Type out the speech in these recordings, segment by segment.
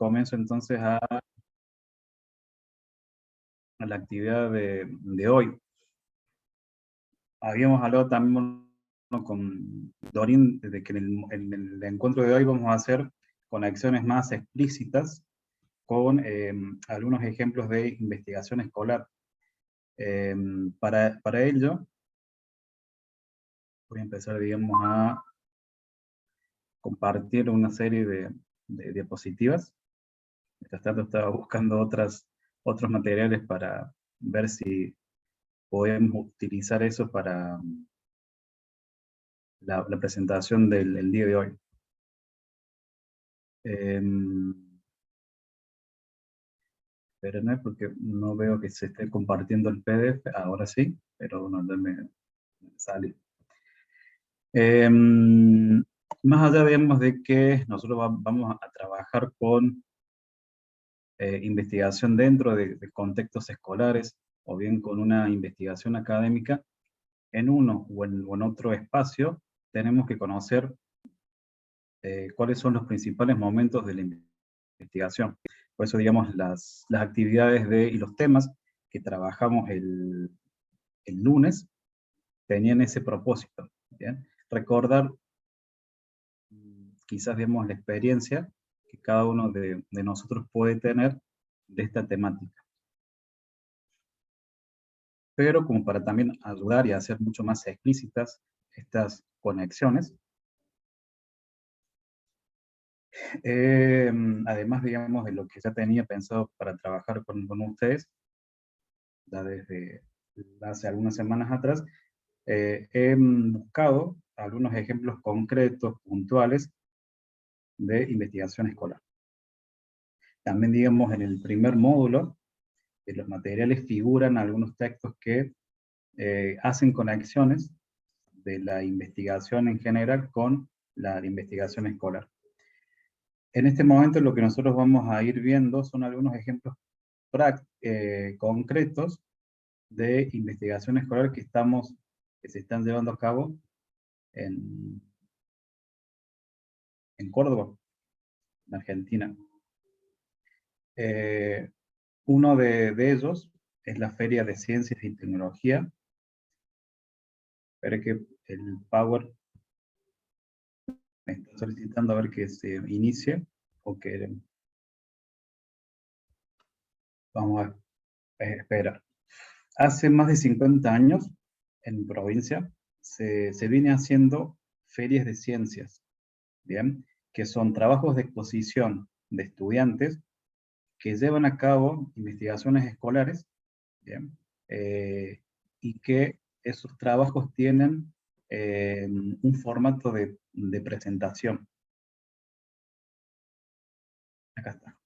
comienzo entonces a la actividad de hoy. Habíamos hablado también con Dorin de que en el encuentro de hoy vamos a hacer conexiones más explícitas con algunos ejemplos de investigación escolar. Para ello, voy a empezar, digamos, a compartir una serie de diapositivas. Mientras tanto estaba buscando otros materiales para ver si podemos utilizar eso para la presentación del día de hoy. Espérenme porque no veo que se esté compartiendo el PDF, ahora sí, pero no me sale. Más allá, digamos, de que nosotros vamos a trabajar con investigación dentro de contextos escolares, o bien con una investigación académica, en uno o en otro espacio, tenemos que conocer cuáles son los principales momentos de la investigación. Por eso, digamos, las actividades y los temas que trabajamos el lunes tenían ese propósito, ¿bien? Recordar, quizás, digamos, la experiencia que cada uno de nosotros puede tener de esta temática. Pero como para también ayudar y hacer mucho más explícitas estas conexiones, además, digamos, de lo que ya tenía pensado para trabajar con ustedes, ya desde hace algunas semanas atrás, he buscado algunos ejemplos concretos, puntuales, de investigación escolar. También, digamos, en el primer módulo de los materiales figuran algunos textos que hacen conexiones de la investigación en general con la investigación escolar. En este momento lo que nosotros vamos a ir viendo son algunos ejemplos concretos de investigación escolar que se están llevando a cabo en Córdoba, en Argentina. Uno de ellos es la Feria de Ciencias y Tecnología. Espero que el Power me está solicitando a ver que se inicie, o que vamos a esperar. Hace más de 50 años, en provincia, se viene haciendo ferias de ciencias, ¿bien? Que son trabajos de exposición de estudiantes que llevan a cabo investigaciones escolares, ¿bien? Y que esos trabajos tienen un formato de presentación. Acá está.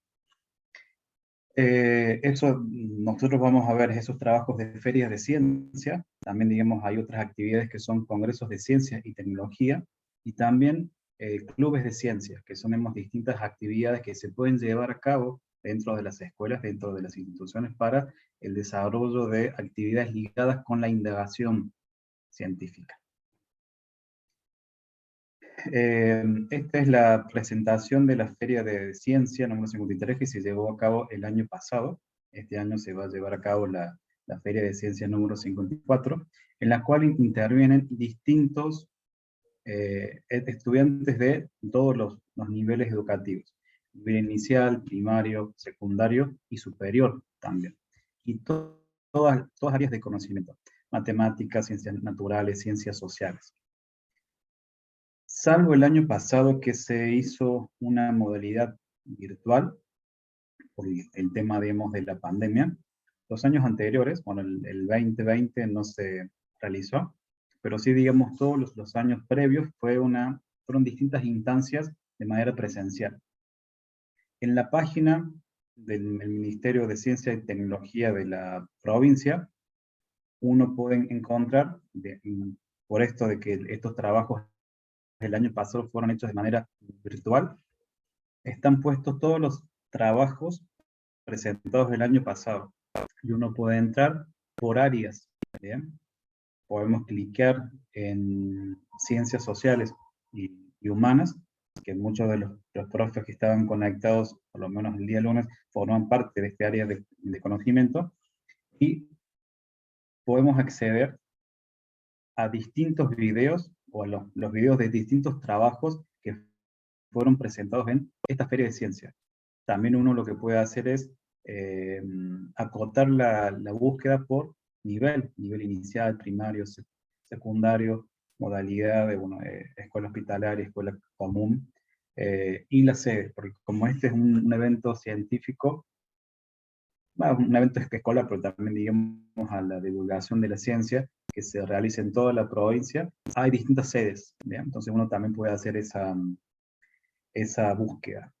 Eso, nosotros vamos a ver esos trabajos de ferias de ciencia. También, digamos, hay otras actividades que son congresos de ciencia y tecnología, y también clubes de ciencia, que son, digamos, distintas actividades que se pueden llevar a cabo dentro de las escuelas, dentro de las instituciones, para el desarrollo de actividades ligadas con la indagación científica. Esta es la presentación de la Feria de Ciencia número 53 que se llevó a cabo el año pasado. Este año se va a llevar a cabo la Feria de Ciencia número 54, en la cual intervienen distintos estudiantes de todos los niveles educativos: nivel inicial, primario, secundario y superior también. Y todas áreas de conocimiento: matemáticas, ciencias naturales, ciencias sociales. Salvo el año pasado, que se hizo una modalidad virtual por el tema, digamos, de la pandemia. Los años anteriores, bueno, el 2020 no se realizó, pero sí, digamos, todos los años previos fueron distintas instancias de manera presencial. En la página del Ministerio de Ciencia y Tecnología de la provincia, uno puede encontrar, por esto de que estos trabajos del año pasado fueron hechos de manera virtual, están puestos todos los trabajos presentados el año pasado. Y uno puede entrar por áreas, ¿bien? Podemos clicar en ciencias sociales y humanas, que muchos de los profes que estaban conectados, por lo menos el día lunes, forman parte de este área de conocimiento, y podemos acceder a distintos videos, o a los videos de distintos trabajos que fueron presentados en esta feria de ciencia. También uno lo que puede hacer es acotar la búsqueda por nivel inicial, primario, secundario, modalidad de escuela hospitalaria, escuela común, y la sede, porque como este es un evento científico, un evento escolar, pero también digamos a la divulgación de la ciencia, que se realiza en toda la provincia, hay distintas sedes, ¿bien? Entonces uno también puede hacer esa búsqueda.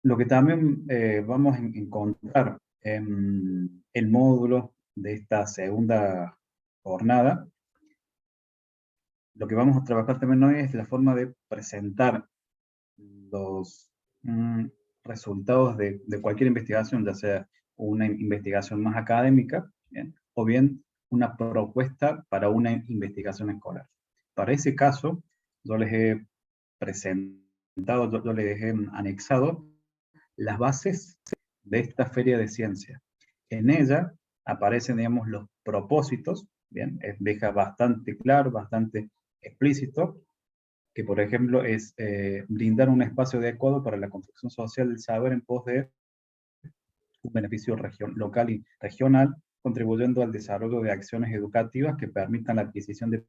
Lo que también vamos a encontrar en el módulo de esta segunda jornada, lo que vamos a trabajar también hoy es la forma de presentar los resultados de cualquier investigación, ya sea una investigación más académica, ¿bien? O bien una propuesta para una investigación escolar. Para ese caso, yo les he presentado, yo les he anexado las bases de esta feria de ciencia. En ella aparecen, digamos, los propósitos, ¿bien? Deja bastante claro, bastante explícito, que por ejemplo es brindar un espacio adecuado para la construcción social del saber en pos de un beneficio local y regional, contribuyendo al desarrollo de acciones educativas que permitan la adquisición de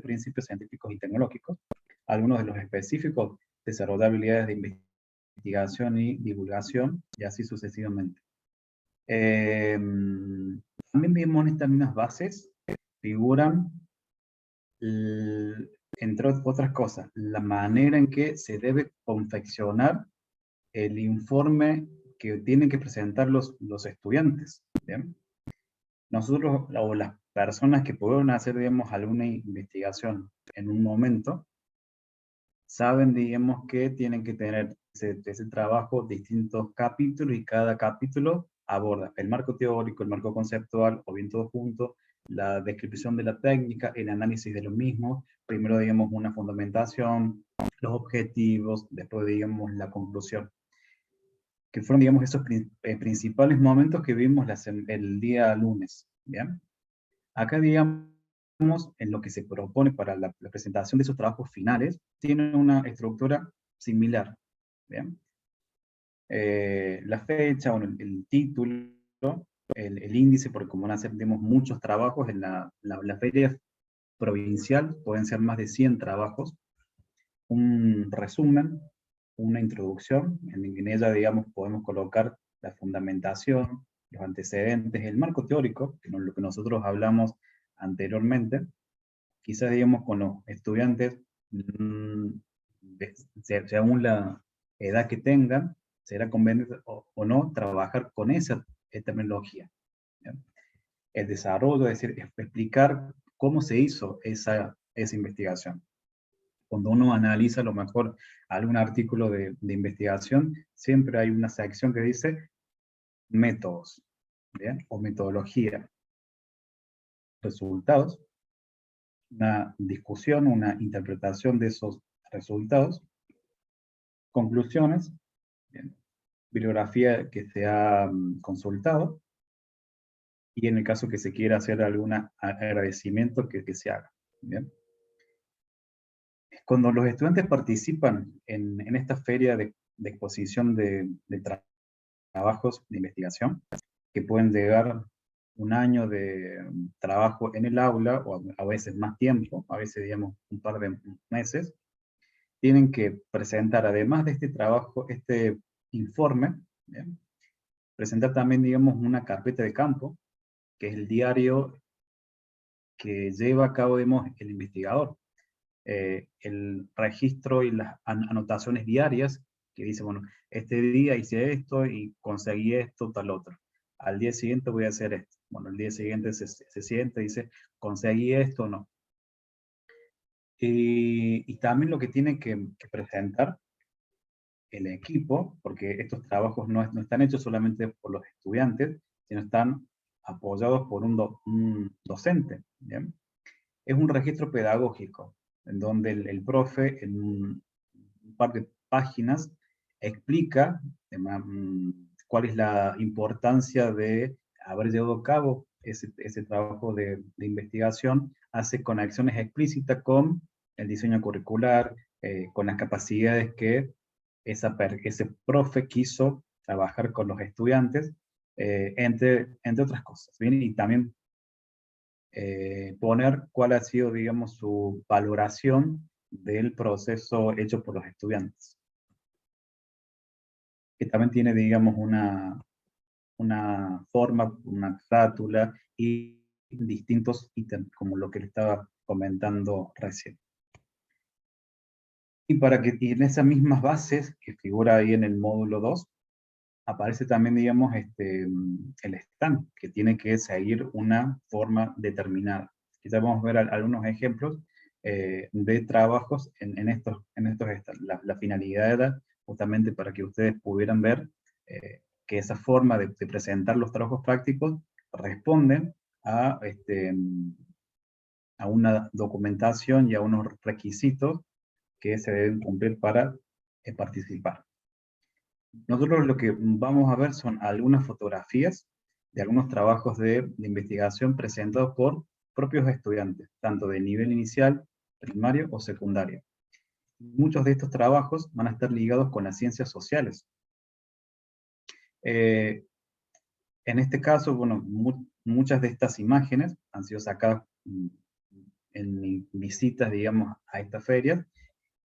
principios científicos y tecnológicos. Algunos de los específicos, desarrollar habilidades de investigación y divulgación, y así sucesivamente. También vimos en estas mismas bases, figuran, entre otras cosas, la manera en que se debe confeccionar el informe que tienen que presentar los estudiantes, ¿bien? Nosotros, o las personas que pudieron hacer, digamos, alguna investigación en un momento, saben, digamos, que tienen que tener ese trabajo, distintos capítulos, y cada capítulo aborda el marco teórico, el marco conceptual, o bien todo junto, la descripción de la técnica, el análisis de lo mismo, primero, digamos, una fundamentación, los objetivos, después, digamos, la conclusión, que fueron, digamos, esos principales momentos que vimos el día lunes, ¿bien? Acá, digamos, en lo que se propone para la presentación de esos trabajos finales, tiene una estructura similar, ¿bien? La fecha, bueno, el título, el índice, porque como van a hacer, digamos, muchos trabajos en la feria provincial, pueden ser más de 100 trabajos, un resumen, una introducción, en ella, digamos, podemos colocar la fundamentación, los antecedentes, el marco teórico, que es lo que nosotros hablamos anteriormente, quizás, digamos, con los estudiantes, según la edad que tengan, será conveniente o no trabajar con esa terminología, ¿bien? El desarrollo, es decir, explicar cómo se hizo esa investigación. Cuando uno analiza a lo mejor algún artículo de investigación, siempre hay una sección que dice métodos, ¿bien? O metodología, resultados, una discusión, una interpretación de esos resultados, conclusiones, ¿bien? Bibliografía que se ha consultado, y en el caso que se quiera hacer algún agradecimiento que se haga, ¿bien? Cuando los estudiantes participan en esta feria de exposición de trabajos de investigación, que pueden llegar un año de trabajo en el aula, o a veces más tiempo, a veces, digamos, un par de meses, tienen que presentar, además de este trabajo, este informe, ¿bien? Presentar también, digamos, una carpeta de campo, que es el diario que lleva a cabo, digamos, el investigador. El registro y las anotaciones diarias, que dice, bueno, este día hice esto y conseguí esto, tal otro. Al día siguiente voy a hacer esto. Bueno, el día siguiente se siente y dice, conseguí esto o no. Y también lo que tiene que presentar el equipo, porque estos trabajos no están hechos solamente por los estudiantes, sino están apoyados por un docente, ¿bien? Es un registro pedagógico, en donde el profe, en par de páginas, explica cuál es la importancia de haber llevado a cabo ese trabajo de investigación, hace conexiones explícitas con el diseño curricular, con las capacidades que ese profe quiso trabajar con los estudiantes, entre otras cosas. ¿Bien? Y también poner cuál ha sido, digamos, su valoración del proceso hecho por los estudiantes. Que también tiene, digamos, una forma, una carátula y distintos ítems, como lo que le estaba comentando recién. Y en esas mismas bases, que figura ahí en el módulo 2, aparece también, digamos, el stand, que tiene que seguir una forma determinada. Quizás vamos a ver algunos ejemplos de trabajos en estos stands. La finalidad era justamente para que ustedes pudieran ver que esa forma de presentar los trabajos prácticos responden a una documentación y a unos requisitos que se deben cumplir para participar. Nosotros lo que vamos a ver son algunas fotografías de algunos trabajos de investigación presentados por propios estudiantes, tanto de nivel inicial, primario o secundario. Muchos de estos trabajos van a estar ligados con las ciencias sociales. En este caso, bueno, muchas de estas imágenes han sido sacadas en mis visitas, digamos, a estas ferias,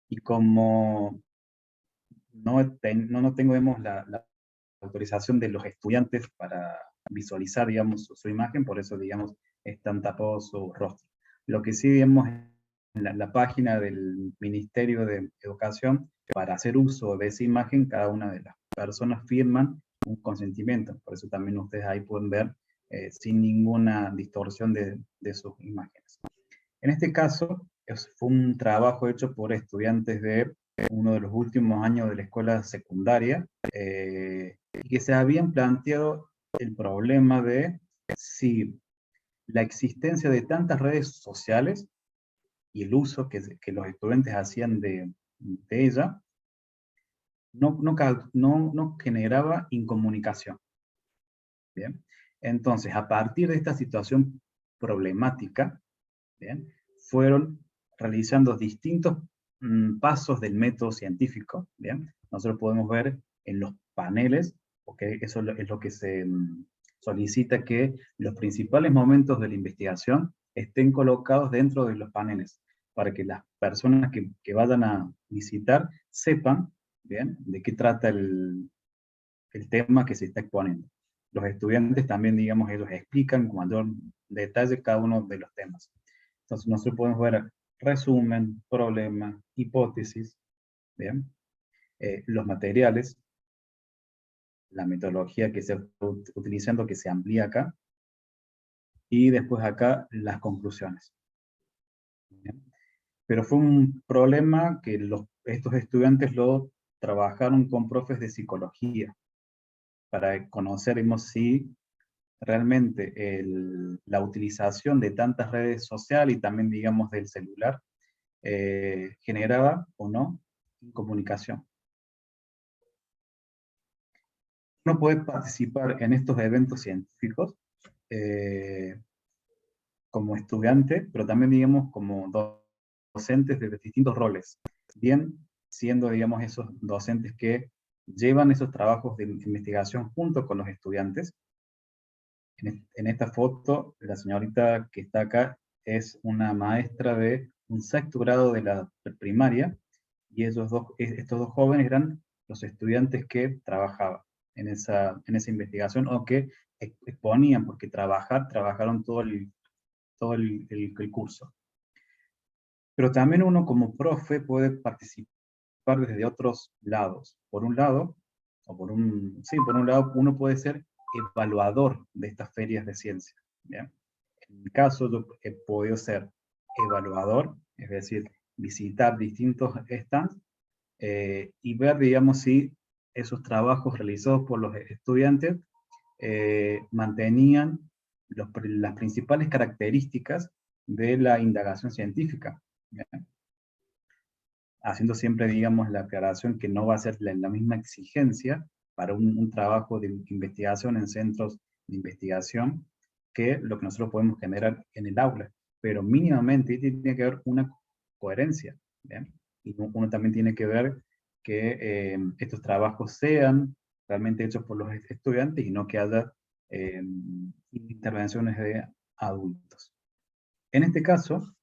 y como no tengo, digamos, la autorización de los estudiantes para visualizar, digamos, su imagen, por eso, digamos, están tapados su rostro. Lo que sí, digamos, en la página del Ministerio de Educación, para hacer uso de esa imagen, cada una de las personas firman un consentimiento, por eso también ustedes ahí pueden ver sin ninguna distorsión de sus imágenes. En este caso, fue un trabajo hecho por estudiantes de uno de los últimos años de la escuela secundaria, y que se habían planteado el problema de si la existencia de tantas redes sociales y el uso que los estudiantes hacían de ella, no generaba incomunicación. ¿Bien? Entonces, a partir de esta situación problemática, ¿bien?, fueron realizando distintos pasos del método científico. ¿Bien? Nosotros podemos ver en los paneles, porque eso es lo que se solicita, que los principales momentos de la investigación estén colocados dentro de los paneles, para que las personas que vayan a visitar sepan, ¿bien?, de qué trata el tema que se está exponiendo. Los estudiantes también, digamos, ellos explican con mayor detalle cada uno de los temas. Entonces nosotros podemos ver resumen, problema, hipótesis, ¿bien? Los materiales, la metodología que se está utilizando, que se amplía acá, y después acá las conclusiones. ¿Bien? Pero fue un problema que estos estudiantes lo trabajaron con profes de psicología, para conocer si realmente la utilización de tantas redes sociales y también, digamos, del celular, generaba o no comunicación. Uno puede participar en estos eventos científicos como estudiante, pero también, digamos, como docentes de distintos roles. Bien siendo, digamos, esos docentes que llevan esos trabajos de investigación junto con los estudiantes. En esta foto, la señorita que está acá es una maestra de un sexto grado de la primaria, y estos dos jóvenes eran los estudiantes que trabajaban en esa investigación, o que exponían, porque trabajaron todo el curso. Pero también uno como profe puede participar desde otros lados. Por un lado, por un lado, uno puede ser evaluador de estas ferias de ciencia. ¿Bien? En mi caso, yo he podido ser evaluador, es decir, visitar distintos stands y ver, digamos, si esos trabajos realizados por los estudiantes mantenían las principales características de la indagación científica. ¿Bien? haciendo siempre, digamos, la aclaración que no va a ser la misma exigencia para un trabajo de investigación en centros de investigación que lo que nosotros podemos generar en el aula. Pero mínimamente tiene que haber una coherencia, ¿bien? Y uno también tiene que ver que estos trabajos sean realmente hechos por los estudiantes y no que haya intervenciones de adultos. En este caso,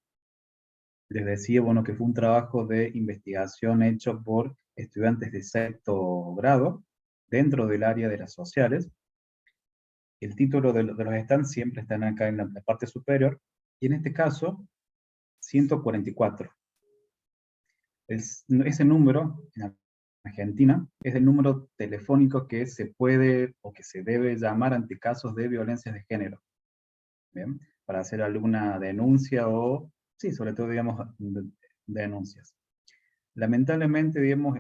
les decía, bueno, que fue un trabajo de investigación hecho por estudiantes de sexto grado dentro del área de las sociales. El título de los stands siempre están acá en la parte superior, y en este caso, 144. Ese número, en Argentina, es el número telefónico que se puede o que se debe llamar ante casos de violencia de género, ¿bien? Para hacer alguna denuncia o, sí, sobre todo, digamos, denuncias. Lamentablemente, digamos,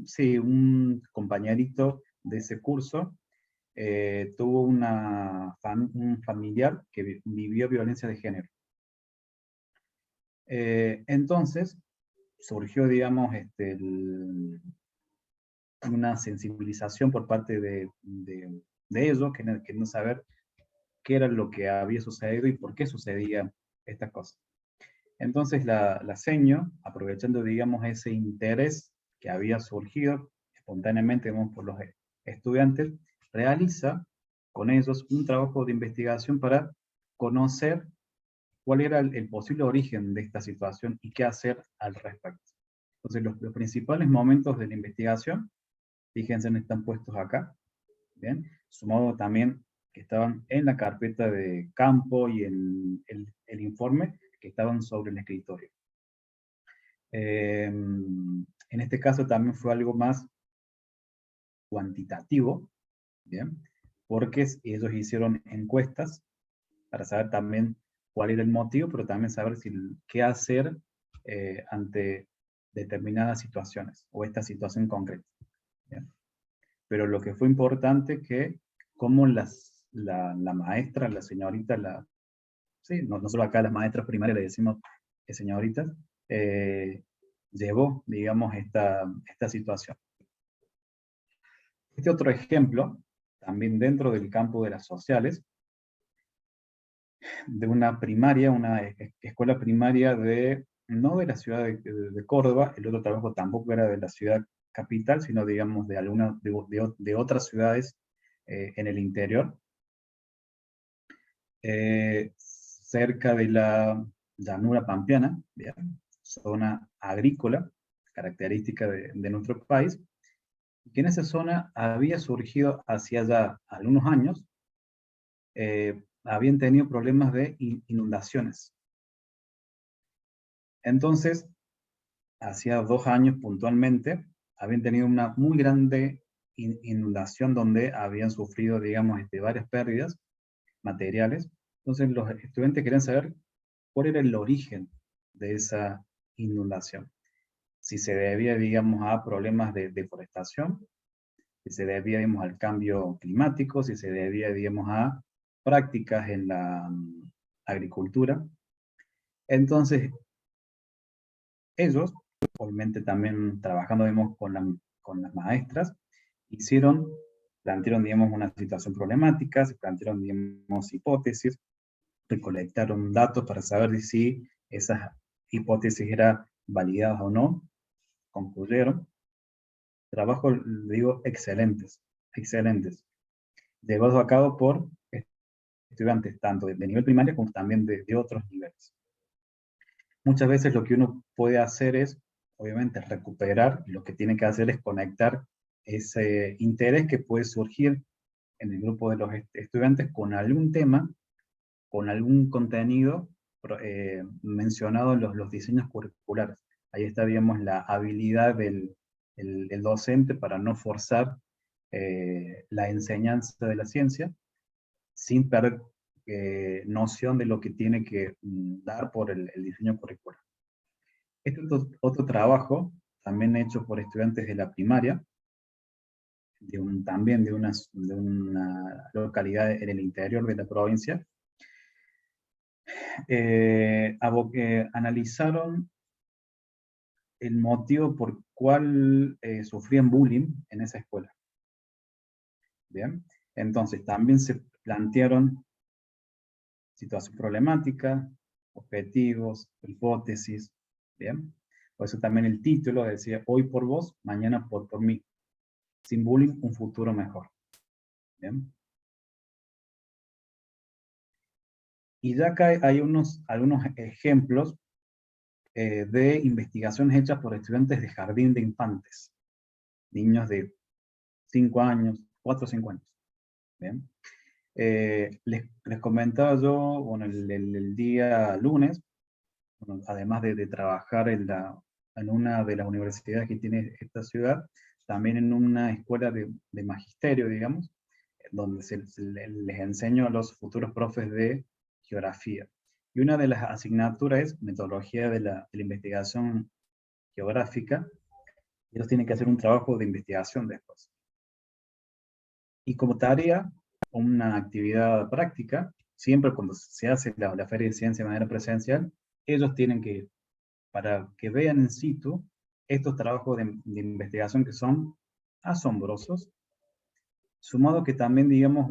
sí, un compañerito de ese curso tuvo un familiar que vivió violencia de género. Entonces, surgió, digamos, una sensibilización por parte de ellos, que no saber qué era lo que había sucedido y por qué sucedía estas cosas. Entonces la seño, aprovechando, digamos, ese interés que había surgido espontáneamente, digamos, por los estudiantes, realiza con ellos un trabajo de investigación para conocer cuál era el posible origen de esta situación y qué hacer al respecto. Entonces los principales momentos de la investigación, fíjense, están puestos acá, ¿bien? Sumado también que estaban en la carpeta de campo y en el informe que estaban sobre el escritorio. En este caso también fue algo más cuantitativo, ¿bien? Porque ellos hicieron encuestas para saber también cuál era el motivo, pero también saber qué hacer ante determinadas situaciones, o esta situación concreta, ¿bien? Pero lo que fue importante que como la maestra, la señorita, sí, no solo acá las maestras primarias le decimos señoritas, eh, llevó, digamos, esta situación. Este otro ejemplo, también dentro del campo de las sociales, de una primaria, una escuela primaria no de la ciudad de Córdoba, el otro trabajo tampoco era de la ciudad capital, sino, digamos, de otras ciudades en el interior, cerca de la llanura pampeana, ¿bien? Zona agrícola, característica de nuestro país, que en esa zona había surgido hacia ya algunos años, habían tenido problemas de inundaciones. Entonces, hacía 2 años puntualmente, habían tenido una muy grande inundación donde habían sufrido, digamos, varias pérdidas materiales. Entonces los estudiantes querían saber cuál era el origen de esa inundación. Si se debía, digamos, a problemas de deforestación, si se debía, digamos, al cambio climático, si se debía, digamos, a prácticas en la agricultura. Entonces, ellos, obviamente también trabajando, digamos, con las maestras, plantearon, digamos, una situación problemática, se plantearon, digamos, hipótesis, recolectaron datos para saber si esas hipótesis eran validadas o no, concluyeron. Trabajo, digo, excelentes, excelentes, llevados a cabo por estudiantes tanto de nivel primario como también de otros niveles. Muchas veces lo que uno puede hacer es, obviamente, recuperar, y lo que tiene que hacer es conectar ese interés que puede surgir en el grupo de los estudiantes con algún tema, con algún contenido mencionado en los diseños curriculares. Ahí está, digamos, la habilidad del docente para no forzar la enseñanza de la ciencia, sin perder noción de lo que tiene que dar por el diseño curricular. Este otro trabajo, también hecho por estudiantes de la primaria, también de una localidad en el interior de la provincia, analizaron el motivo por cual sufrían bullying en esa escuela. Bien, entonces también se plantearon situación problemática, objetivos, hipótesis, bien. Por eso también el título decía, hoy por vos, mañana por mí. Sin bullying, un futuro mejor. Bien. Y ya acá hay algunos ejemplos de investigaciones hechas por estudiantes de jardín de infantes, niños de 5 años, 4 o 5 años. ¿Bien? Les comentaba yo, bueno, el día lunes, bueno, además de trabajar en una de las universidades que tiene esta ciudad, también en una escuela de magisterio, digamos, donde les enseño a los futuros profes de geografía. Y una de las asignaturas es metodología de la investigación geográfica. Ellos tienen que hacer un trabajo de investigación después. Y como tarea, una actividad práctica, siempre cuando se hace la Feria de Ciencia de manera presencial, ellos tienen que ir para que vean in situ estos trabajos de investigación que son asombrosos, sumado que también, digamos,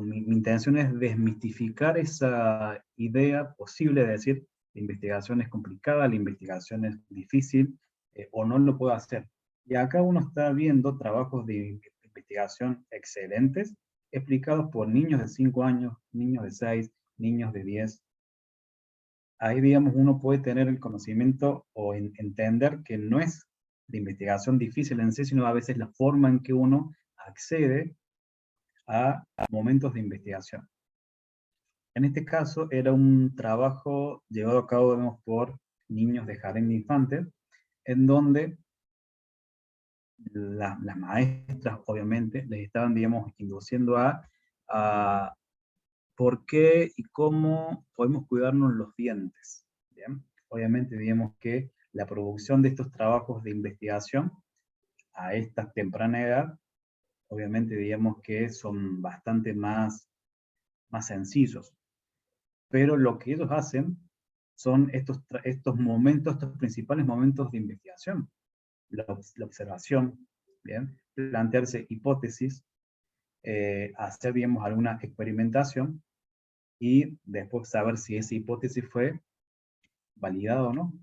mi intención es desmistificar esa idea posible de decir la investigación es complicada, la investigación es difícil, o no lo puedo hacer. Y acá uno está viendo trabajos de investigación excelentes, explicados por niños de 5 años, niños de 6, niños de 10. Ahí, digamos, uno puede tener el conocimiento o entender que no es la investigación difícil en sí, sino a veces la forma en que uno accede a momentos de investigación. En este caso era un trabajo llevado a cabo, digamos, por niños de jardín de infantes, en donde las maestras, obviamente, les estaban, digamos, induciendo a por qué y cómo podemos cuidarnos los dientes. ¿Bien? Obviamente, digamos que la producción de estos trabajos de investigación a esta temprana edad, obviamente, digamos que son bastante más sencillos. Pero lo que ellos hacen son estos momentos, estos principales momentos de investigación. La observación, ¿bien? Plantearse hipótesis, hacer, digamos, alguna experimentación y después saber si esa hipótesis fue validada o no.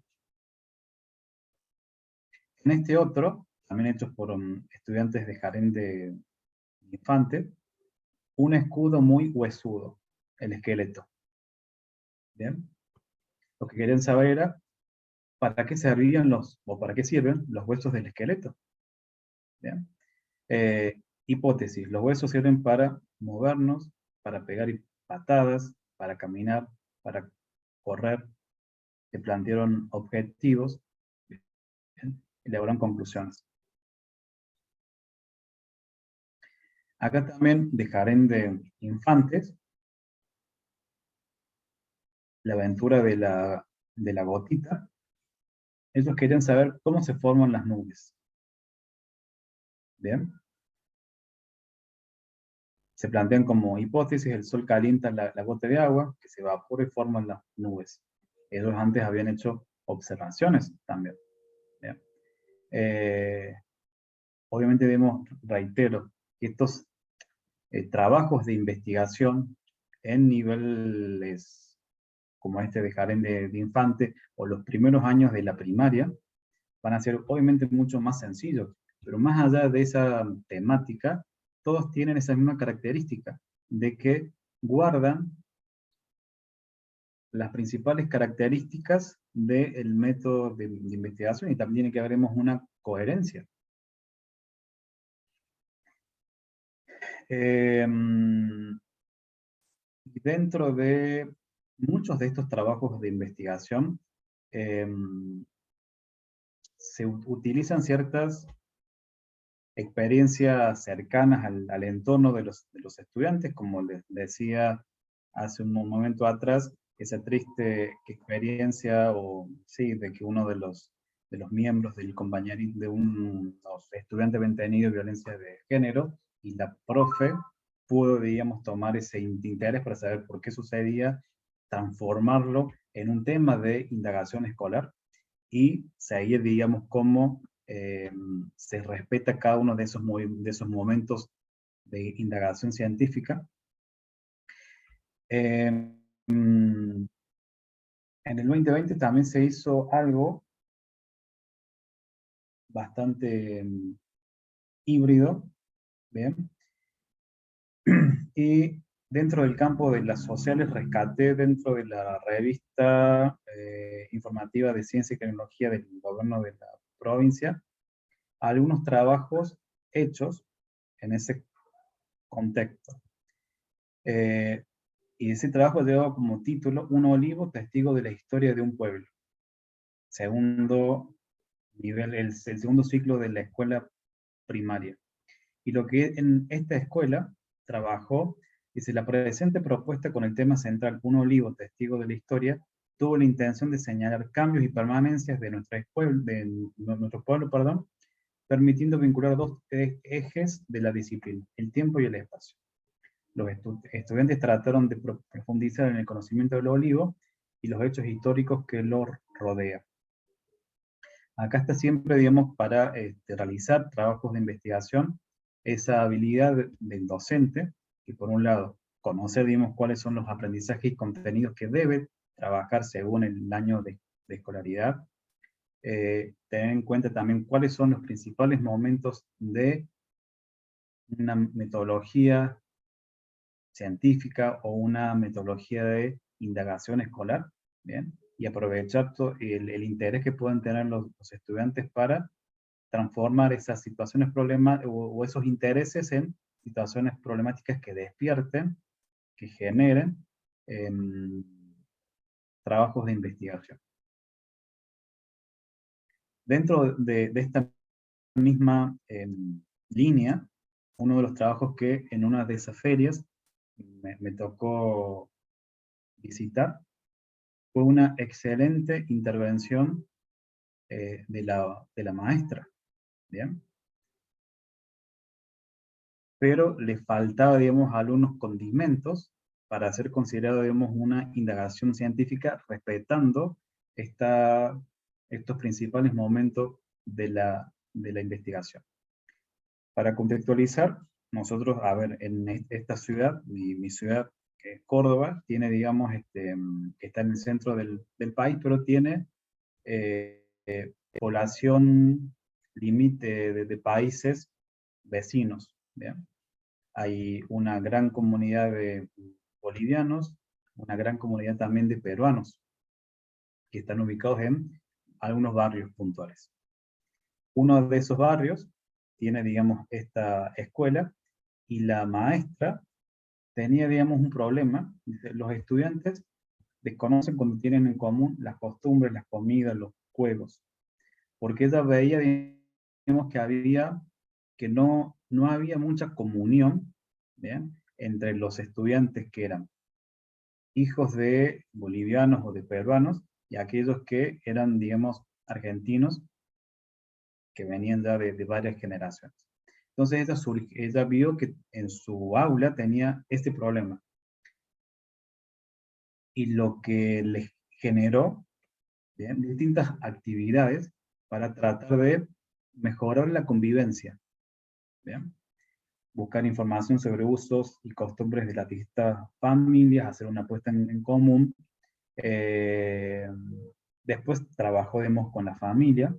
En este otro, también hechos por estudiantes de jardín de infante, un escudo muy huesudo, el esqueleto. ¿Bien? Lo que querían saber era para qué servían o para qué sirven los huesos del esqueleto. ¿Bien? Hipótesis, los huesos sirven para movernos, para pegar patadas, para caminar, para correr. Se plantearon objetivos, ¿bien? Elaboran conclusiones. Acá también de jardín de infantes, la aventura de la gotita. Ellos querían saber cómo se forman las nubes. ¿Bien? Se plantean como hipótesis, el sol calienta la gota de agua, que se evapora y forman las nubes. Ellos antes habían hecho observaciones también. ¿Bien? Obviamente reitero, que estos trabajos de investigación en niveles como este de jardín de infante o los primeros años de la primaria van a ser obviamente mucho más sencillos, pero más allá de esa temática, todos tienen esa misma característica de que guardan las principales características del método de investigación y también tiene que haber una coherencia. Dentro de muchos de estos trabajos de investigación, se utilizan ciertas experiencias cercanas al entorno de los estudiantes, como les decía hace un momento atrás, esa triste experiencia, o sí, de que uno de los miembros del compañerismo de los estudiantes habían tenido violencia de género, y la profe pudo, digamos, tomar ese interés para saber por qué sucedía, transformarlo en un tema de indagación escolar, y seguir, digamos, cómo se respeta cada uno de esos momentos de indagación científica. En el 2020 también se hizo algo bastante híbrido, ¿bien? Y dentro del campo de las sociales rescaté dentro de la revista informativa de Ciencia y Tecnología del gobierno de la provincia algunos trabajos hechos en ese contexto. Y ese trabajo llevaba como título Un olivo testigo de la historia de un pueblo. Segundo nivel, el segundo ciclo de la escuela primaria. Y lo que en esta escuela trabajó, dice, la presente propuesta con el tema central Un olivo testigo de la historia, tuvo la intención de señalar cambios y permanencias de nuestro pueblo, perdón, permitiendo vincular dos ejes de la disciplina, el tiempo y el espacio. Los estudiantes trataron de profundizar en el conocimiento del olivo y los hechos históricos que lo rodean. Acá está siempre, digamos, para realizar trabajos de investigación, esa habilidad del docente, que por un lado, conocer, digamos, cuáles son los aprendizajes y contenidos que debe trabajar según el año de escolaridad, tener en cuenta también cuáles son los principales momentos de una metodología científica o una metodología de indagación escolar, ¿bien? Y aprovechar el interés que pueden tener los estudiantes para transformar esas situaciones problemáticas o esos intereses en situaciones problemáticas que despierten, que generen trabajos de investigación. Dentro de esta misma línea, uno de los trabajos que en una de esas ferias me tocó visitar fue una excelente intervención de la maestra, ¿bien? Pero le faltaba, digamos, algunos condimentos para ser considerado, digamos, una indagación científica respetando estos principales momentos de la investigación. Para contextualizar, nosotros, a ver, en esta ciudad, mi ciudad, que es Córdoba, tiene, digamos, está en el centro del país, pero tiene población límite de países vecinos, ¿bien? Hay una gran comunidad de bolivianos, una gran comunidad también de peruanos, que están ubicados en algunos barrios puntuales. Uno de esos barrios tiene, digamos, esta escuela, y la maestra tenía, digamos, un problema. Dice, los estudiantes desconocen cuando tienen en común las costumbres, las comidas, los juegos, porque ella veía, digamos, que no había mucha comunión, ¿bien? Entre los estudiantes que eran hijos de bolivianos o de peruanos y aquellos que eran, digamos, argentinos, que venían ya de varias generaciones. Entonces ella vio que en su aula tenía este problema. Y lo que le generó, ¿bien?, distintas actividades para tratar de mejorar la convivencia, ¿bien? Buscar información sobre usos y costumbres de las distintas familias, hacer una apuesta en común. Después trabajó, digamos, con la familia,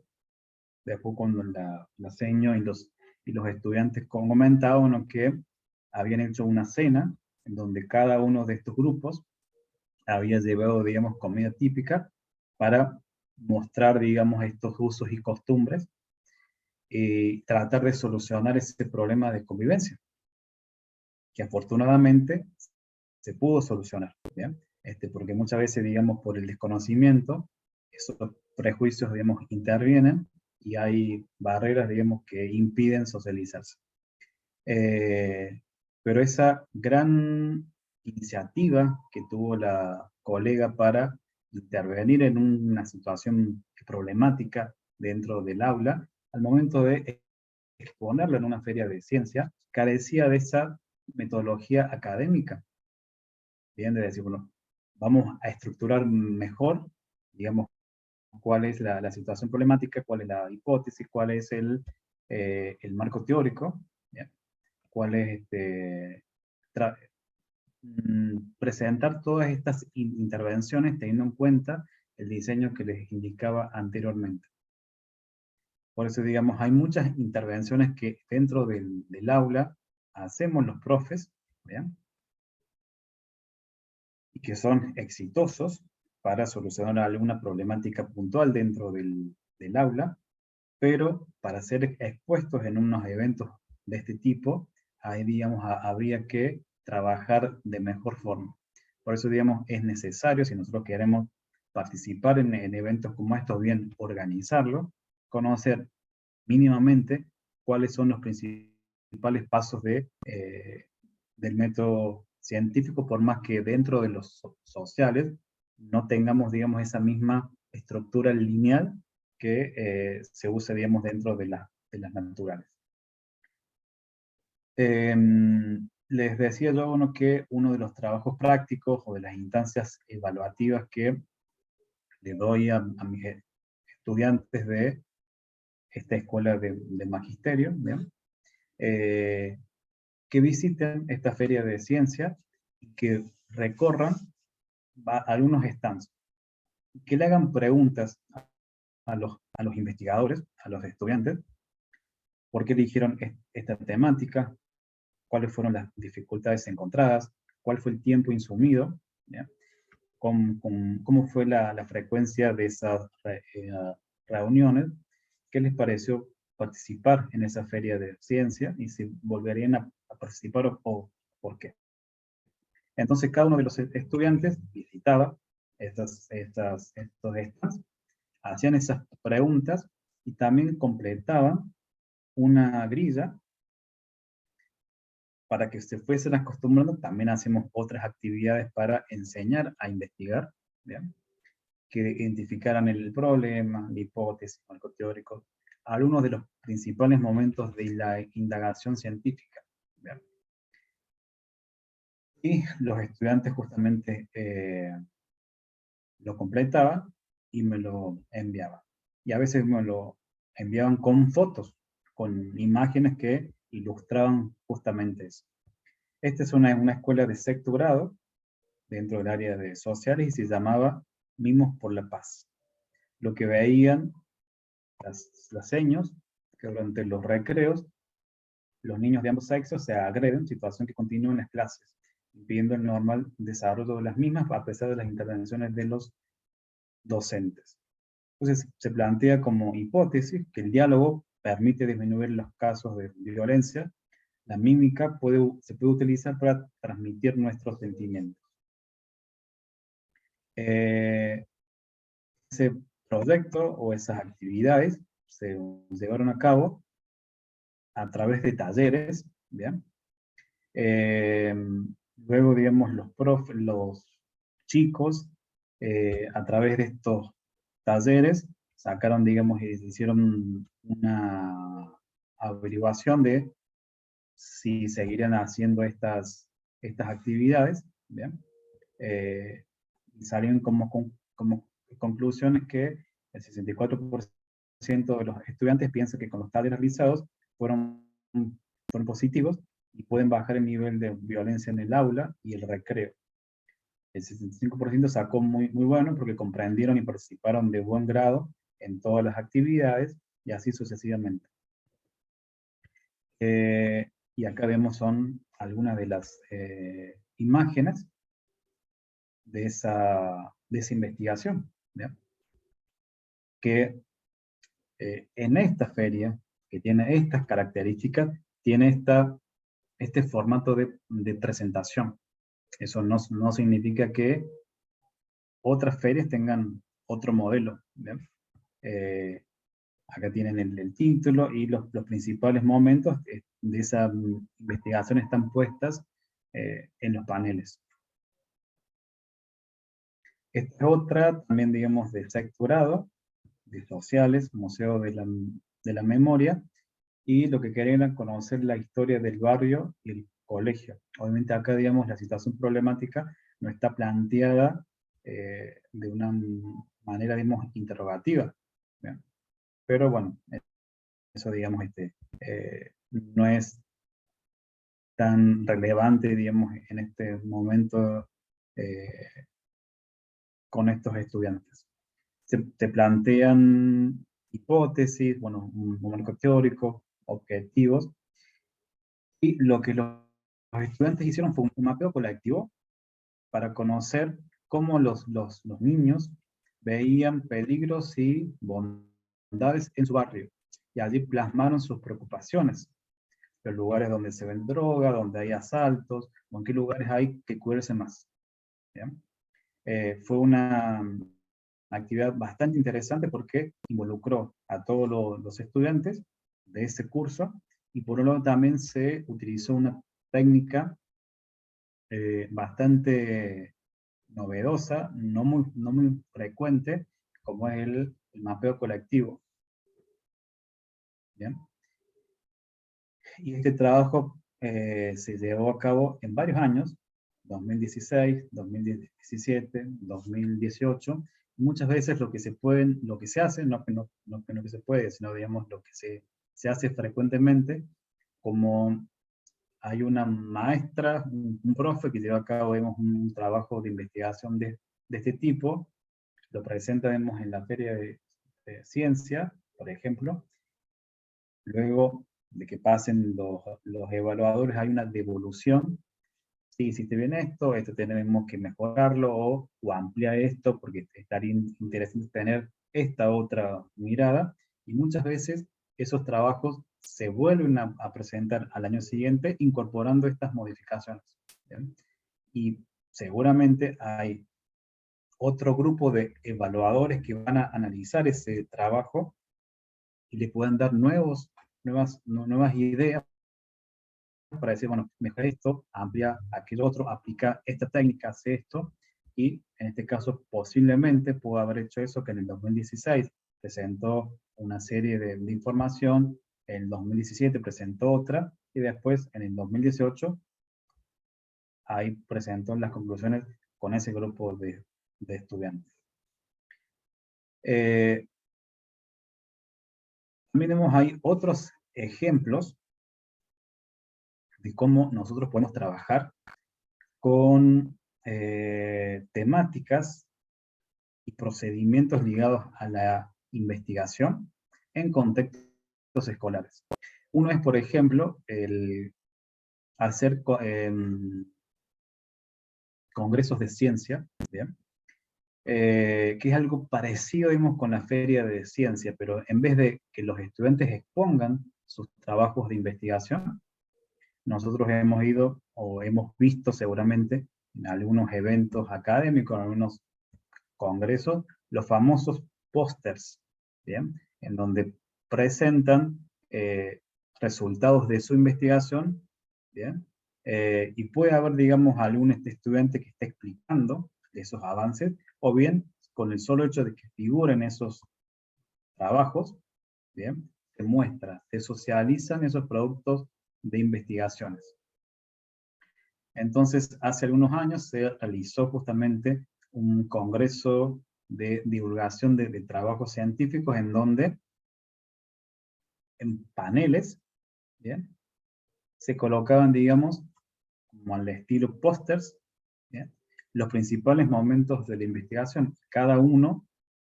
después con la seño y los estudiantes comentaban, ¿no?, que habían hecho una cena en donde cada uno de estos grupos había llevado, digamos, comida típica para mostrar, digamos, estos usos y costumbres y tratar de solucionar ese problema de convivencia, que afortunadamente se pudo solucionar, ¿bien? Porque muchas veces, digamos, por el desconocimiento, esos prejuicios, digamos, intervienen y hay barreras, digamos, que impiden socializarse. Pero esa gran iniciativa que tuvo la colega para intervenir en una situación problemática dentro del aula, al momento de exponerla en una feria de ciencia, carecía de esa metodología académica, bien, de decir, bueno, vamos a estructurar mejor, digamos, cuál es la situación problemática, cuál es la hipótesis, cuál es el marco teórico, ¿ya? Cuál es presentar todas estas intervenciones teniendo en cuenta el diseño que les indicaba anteriormente. Por eso, digamos, hay muchas intervenciones que dentro del aula hacemos los profes, ¿bien? Y que son exitosos para solucionar alguna problemática puntual dentro del aula, pero para ser expuestos en unos eventos de este tipo, ahí, digamos, habría que trabajar de mejor forma. Por eso, digamos, es necesario, si nosotros queremos participar en eventos como estos, bien organizarlo, conocer mínimamente cuáles son los principales pasos del método científico, por más que dentro de los sociales no tengamos, digamos, esa misma estructura lineal que se usa, digamos, dentro de las naturales. Les decía yo, bueno, que uno de los trabajos prácticos o de las instancias evaluativas que le doy a mis estudiantes de esta escuela de magisterio, ¿bien? Que visiten esta feria de ciencia y que recorran algunos stands, que le hagan preguntas a los investigadores, a los estudiantes, por qué eligieron esta temática, cuáles fueron las dificultades encontradas, cuál fue el tiempo insumido, ¿ya? Cómo fue la frecuencia de esas reuniones, qué les pareció participar en esa feria de ciencia y si volverían a participar o por qué. Entonces cada uno de los estudiantes visitaba estos stands, hacían esas preguntas y también completaban una grilla para que se fuesen acostumbrando. También hacemos otras actividades para enseñar a investigar, ¿bien? Que identificaran el problema, la hipótesis, el marco teórico, algunos de los principales momentos de la indagación científica, ¿bien? Y los estudiantes justamente lo completaban y me lo enviaban. Y a veces me lo enviaban con fotos, con imágenes que ilustraban justamente eso. Esta es una escuela de sexto grado, dentro del área de sociales, y se llamaba Mimos por la Paz. Lo que veían las seños, que durante los recreos, los niños de ambos sexos se agreden, situación que continúa en las clases, impidiendo el normal desarrollo de las mismas, a pesar de las intervenciones de los docentes. Entonces se plantea como hipótesis que el diálogo permite disminuir los casos de violencia. La mímica se puede utilizar para transmitir nuestros sentimientos. Ese proyecto o esas actividades se llevaron a cabo a través de talleres, ¿bien? Luego, digamos, los chicos, a través de estos talleres, sacaron, digamos, y hicieron una averiguación de si seguirían haciendo estas actividades, ¿bien? Y salieron como conclusiones que el 64% de los estudiantes piensa que con los talleres realizados fueron positivos y pueden bajar el nivel de violencia en el aula y el recreo. El 65% sacó muy bueno porque comprendieron y participaron de buen grado en todas las actividades y así sucesivamente. Y acá vemos son algunas de las imágenes de esa investigación, ¿ya? Que en esta feria, que tiene estas características, tiene este formato de presentación. Eso no significa que otras ferias tengan otro modelo, ¿bien? Acá tienen el título y los principales momentos de esa investigación están puestas en los paneles. Esta es otra, también digamos, de sexto grado, de sociales, Museo de la Memoria, y lo que querían era conocer la historia del barrio y el colegio. Obviamente acá, digamos, la situación problemática no está planteada de una manera, digamos, interrogativa. ¿Bien? Pero bueno, eso, digamos, no es tan relevante, digamos, en este momento con estos estudiantes. Se plantean hipótesis, bueno, un marco teórico, objetivos, y lo que los estudiantes hicieron fue un mapeo colectivo para conocer cómo los niños veían peligros y bondades en su barrio. Y allí plasmaron sus preocupaciones. Los lugares donde se ven droga, donde hay asaltos, o en qué lugares hay que cuidarse más. ¿Bien? Fue una actividad bastante interesante porque involucró a todos los estudiantes de ese curso, y por un lado también se utilizó una técnica bastante novedosa, no muy frecuente, como es el mapeo colectivo. ¿Bien? Y este trabajo se llevó a cabo en varios años, 2016, 2017, 2018. Muchas veces lo que se hace, no que se puede, sino digamos lo que se hace frecuentemente, como hay una maestra, un profe que lleva a cabo, digamos, un trabajo de investigación de este tipo, lo presenta, digamos, en la feria de ciencia, por ejemplo. Luego de que pasen los evaluadores, hay una devolución. Si hiciste bien esto tenemos que mejorarlo, o ampliar esto, porque estaría interesante tener esta otra mirada. Y muchas veces esos trabajos se vuelven a presentar al año siguiente, incorporando estas modificaciones. ¿Bien? Y seguramente hay otro grupo de evaluadores que van a analizar ese trabajo y le pueden dar nuevas ideas para decir, bueno, mejora esto, amplia aquel otro, aplica esta técnica, hace esto, y en este caso posiblemente pudo haber hecho eso, que en el 2016 presentó una serie de información, en el 2017 presentó otra, y después en el 2018 ahí presentó las conclusiones con ese grupo de estudiantes. También hay otros ejemplos de cómo nosotros podemos trabajar con temáticas y procedimientos ligados a la investigación en contextos escolares. Uno es, por ejemplo, el hacer congresos de ciencia, ¿bien? Que es algo parecido, digamos, con la feria de ciencia, pero en vez de que los estudiantes expongan sus trabajos de investigación, nosotros hemos ido o hemos visto seguramente en algunos eventos académicos, en algunos congresos, los famosos pósters, ¿bien? En donde presentan resultados de su investigación, ¿bien? Y puede haber, digamos, algún estudiante que esté explicando esos avances, o bien con el solo hecho de que figuren esos trabajos, ¿bien? Se muestra, se socializan esos productos de investigaciones. Entonces, hace algunos años se realizó justamente un congreso de divulgación de trabajos científicos, en donde en paneles, ¿bien?, se colocaban, digamos, como al estilo pósters, ¿bien?, los principales momentos de la investigación. Cada uno,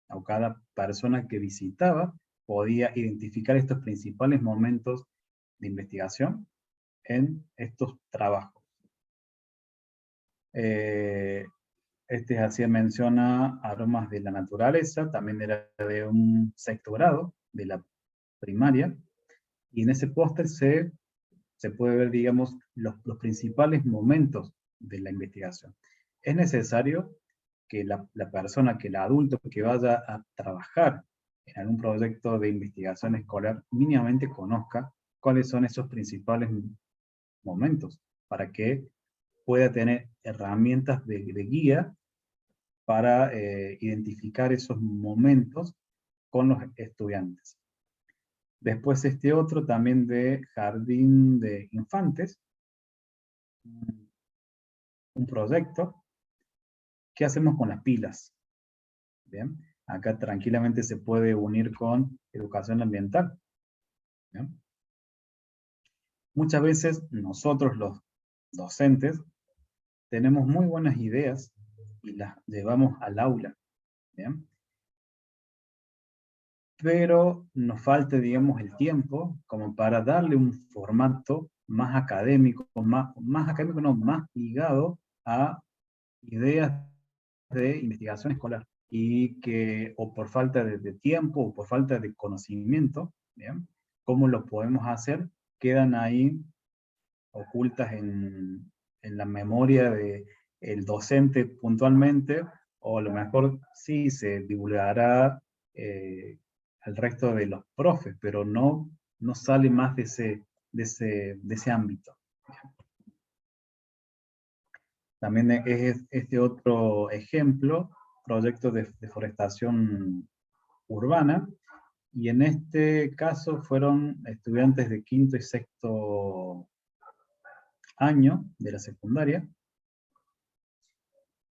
o cada persona que visitaba, podía identificar estos principales momentos de investigación en estos trabajos. Hacía mención a Aromas de la Naturaleza, también era de un sexto grado, de la primaria, y en ese póster se puede ver, digamos, los principales momentos de la investigación. Es necesario que la persona, que el adulto que vaya a trabajar en algún proyecto de investigación escolar, mínimamente conozca cuáles son esos principales momentos, para que pueda tener herramientas de guía para identificar esos momentos con los estudiantes. Después otro también de jardín de infantes, un proyecto ¿Qué hacemos con las pilas? Bien, acá tranquilamente se puede unir con educación ambiental. Bien. Muchas veces nosotros los docentes tenemos muy buenas ideas y las llevamos al aula, ¿bien? Pero nos falta, digamos, el tiempo como para darle un formato más académico, más académico, no, más ligado a ideas de investigación escolar. Y que, o por falta de tiempo, o por falta de conocimiento, ¿bien? ¿Cómo lo podemos hacer? Quedan ahí ocultas en la memoria de el docente puntualmente, o a lo mejor sí se divulgará al resto de los profes, pero no sale más de ese ámbito. También es este otro ejemplo, proyecto de deforestación urbana, y en este caso fueron estudiantes de quinto y sexto año de la secundaria,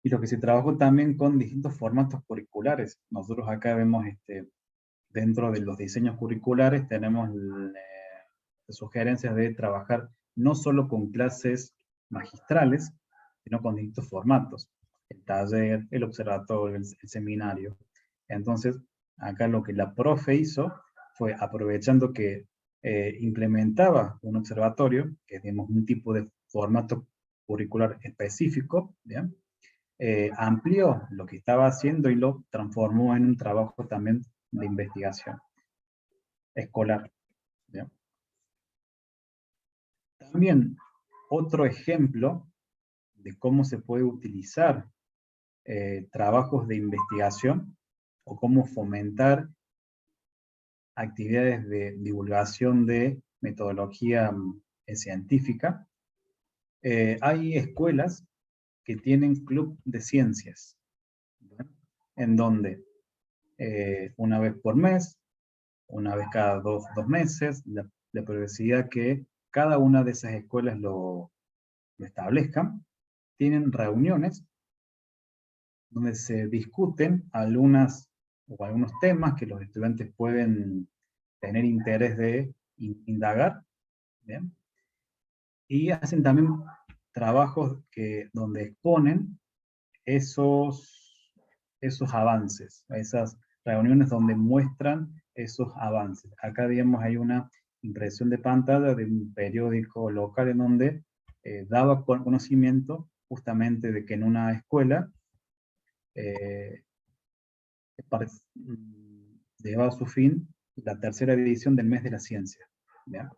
y lo que se trabajó también con distintos formatos curriculares. Nosotros acá vemos, dentro de los diseños curriculares, tenemos sugerencias de trabajar no solo con clases magistrales, sino con distintos formatos. El taller, el observatorio, el seminario. Entonces, acá lo que la profe hizo fue, aprovechando que implementaba un observatorio, que es, digamos, un tipo de formato curricular específico, ¿bien? Amplió lo que estaba haciendo y lo transformó en un trabajo también de investigación escolar, ¿bien? También otro ejemplo de cómo se puede utilizar trabajos de investigación o cómo fomentar actividades de divulgación de metodología científica. Hay escuelas que tienen club de ciencias, ¿no? En donde una vez por mes, una vez cada dos meses, la progresividad que cada una de esas escuelas lo establezcan, tienen reuniones donde se discuten algunos temas que los estudiantes pueden tener interés de indagar, ¿bien? Y hacen también trabajos donde exponen esos avances, esas reuniones donde muestran esos avances. Acá, digamos, hay una impresión de pantalla de un periódico local en donde daba conocimiento justamente de que en una escuela eh, llevaba a su fin la tercera edición del Mes de la Ciencia. ¿Ya?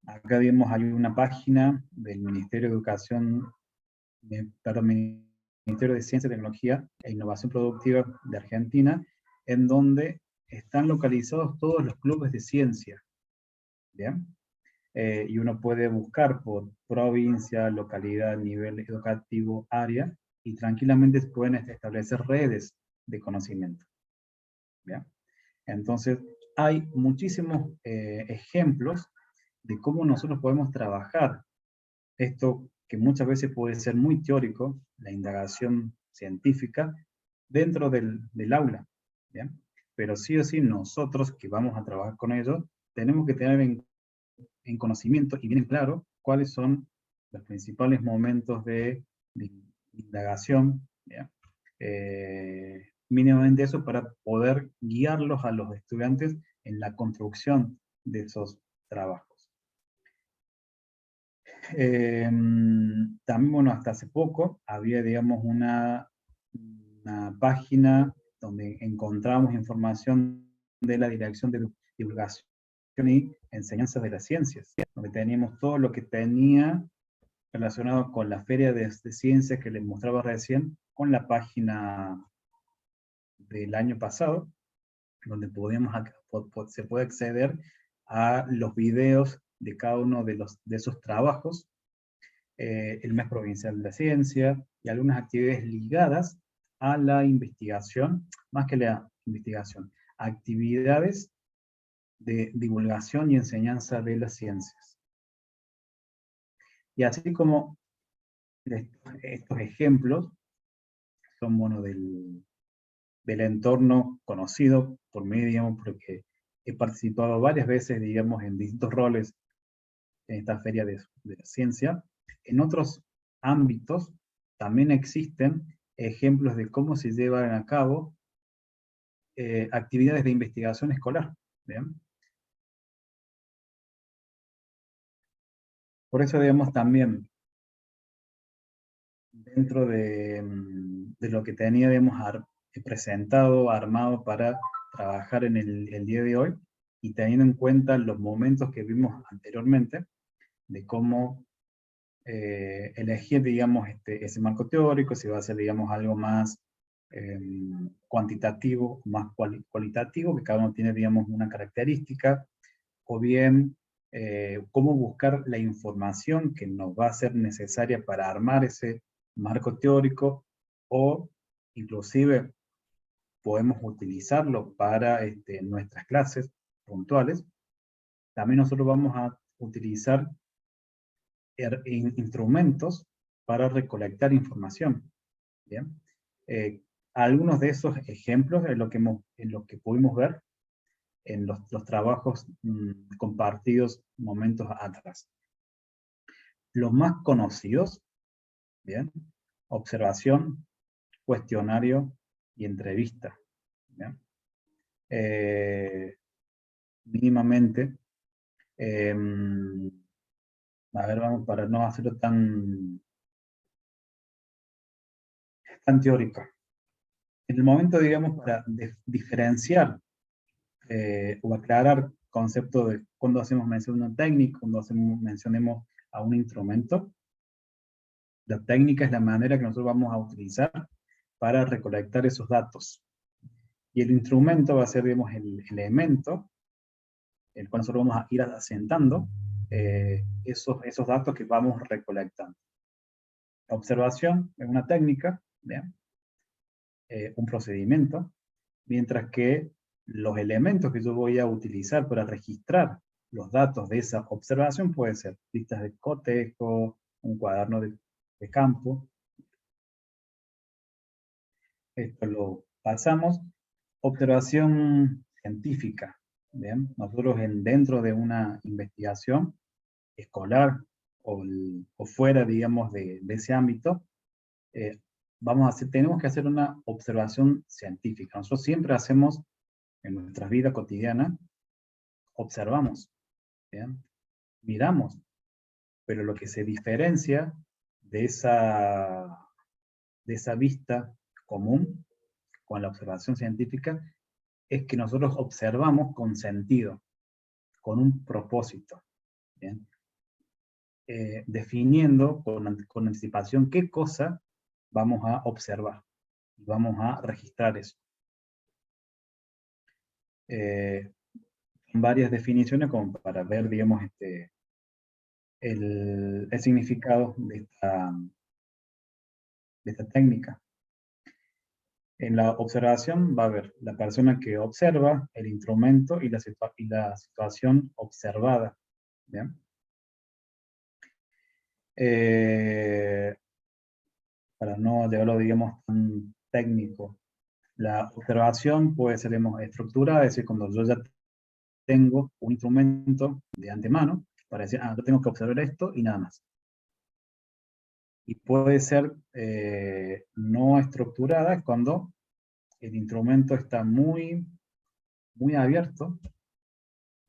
Acá vemos, hay una página del Ministerio de Educación, perdón, Ministerio de Ciencia, Tecnología e Innovación Productiva de Argentina, en donde están localizados todos los clubes de ciencia. ¿Bien? Y uno puede buscar por provincia, localidad, nivel educativo, área, y tranquilamente pueden establecer redes de conocimiento. ¿Bien? Entonces, hay muchísimos ejemplos de cómo nosotros podemos trabajar esto que muchas veces puede ser muy teórico, la indagación científica, dentro del aula. ¿Bien? Pero sí o sí nosotros que vamos a trabajar con ellos, tenemos que tener en conocimiento y bien en claro cuáles son los principales momentos de indagación, ¿ya? Mínimamente eso para poder guiarlos a los estudiantes en la construcción de esos trabajos. También, bueno, hasta hace poco había, digamos, una página donde encontramos información de la Dirección de Divulgación y Enseñanzas de las Ciencias, donde teníamos todo lo que tenía relacionado con la Feria de Ciencias que les mostraba recién, con la página del año pasado, donde se puede acceder a los videos de cada uno de esos trabajos, el mes provincial de la ciencia y algunas actividades ligadas a la investigación, más que la investigación, actividades de divulgación y enseñanza de las ciencias. Y así como Estos ejemplos son, bueno, del entorno conocido por mí, digamos, porque he participado varias veces, digamos, en distintos roles en esta feria de la ciencia. En otros ámbitos también existen ejemplos de cómo se llevan a cabo actividades de investigación escolar. ¿Bien? Por eso, digamos, también dentro de lo que tenía, digamos, presentado, armado para trabajar en el día de hoy, y teniendo en cuenta los momentos que vimos anteriormente, de cómo elegir, digamos, ese marco teórico, si va a ser, digamos, algo más cuantitativo, más cualitativo, que cada uno tiene, digamos, una característica, o bien cómo buscar la información que nos va a ser necesaria para armar ese marco teórico, o inclusive podemos utilizarlo para nuestras clases puntuales. También nosotros vamos a utilizar instrumentos para recolectar información. ¿Bien? Algunos de esos ejemplos es lo que pudimos ver en los trabajos compartidos momentos atrás. Los más conocidos, ¿bien? Observación, cuestionario y entrevista. ¿Bien? Mínimamente, a ver, vamos, para no hacerlo tan teórico. En el momento, digamos, para diferenciar o aclarar concepto de cuando hacemos mención a una técnica, cuando mencionemos a un instrumento, la técnica es la manera que nosotros vamos a utilizar para recolectar esos datos. Y el instrumento va a ser, digamos, el elemento, el cual nosotros vamos a ir asentando esos datos que vamos recolectando. La observación es una técnica, ¿bien? Un procedimiento, mientras que los elementos que yo voy a utilizar para registrar los datos de esa observación pueden ser listas de cotejo, un cuaderno de campo. Esto lo pasamos. Observación científica. ¿Bien? Nosotros dentro de una investigación escolar o fuera, digamos, de ese ámbito, tenemos que hacer una observación científica. Nosotros siempre hacemos en nuestra vida cotidiana, observamos, ¿bien? Miramos, pero lo que se diferencia de esa vista común con la observación científica es que nosotros observamos con sentido, con un propósito, ¿bien? Definiendo con anticipación qué cosa vamos a observar y vamos a registrar eso. Varias definiciones como para ver, digamos, el significado de esta técnica. En la observación va a haber la persona que observa, el instrumento y la situación observada. ¿Bien? Para no llevarlo, digamos, tan técnico, la observación puede ser, digamos, estructurada, es decir, cuando yo ya tengo un instrumento de antemano para decir, yo tengo que observar esto y nada más. Y puede ser no estructurada cuando el instrumento está muy abierto,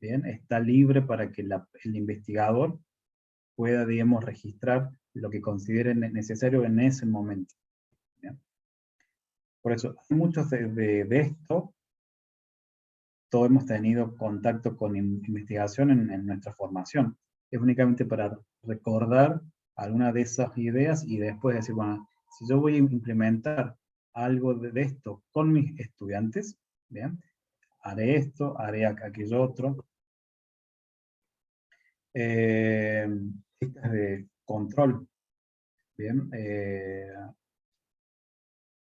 ¿bien? Está libre para que el investigador pueda, digamos, registrar lo que considere necesario en ese momento. ¿Bien? Por eso, hay muchos de esto, todos hemos tenido contacto con investigación en nuestra formación. Es únicamente para recordar alguna de esas ideas y después decir, bueno, si yo voy a implementar algo de esto con mis estudiantes, ¿bien? Haré esto, haré aquello otro. Listas de control, ¿bien?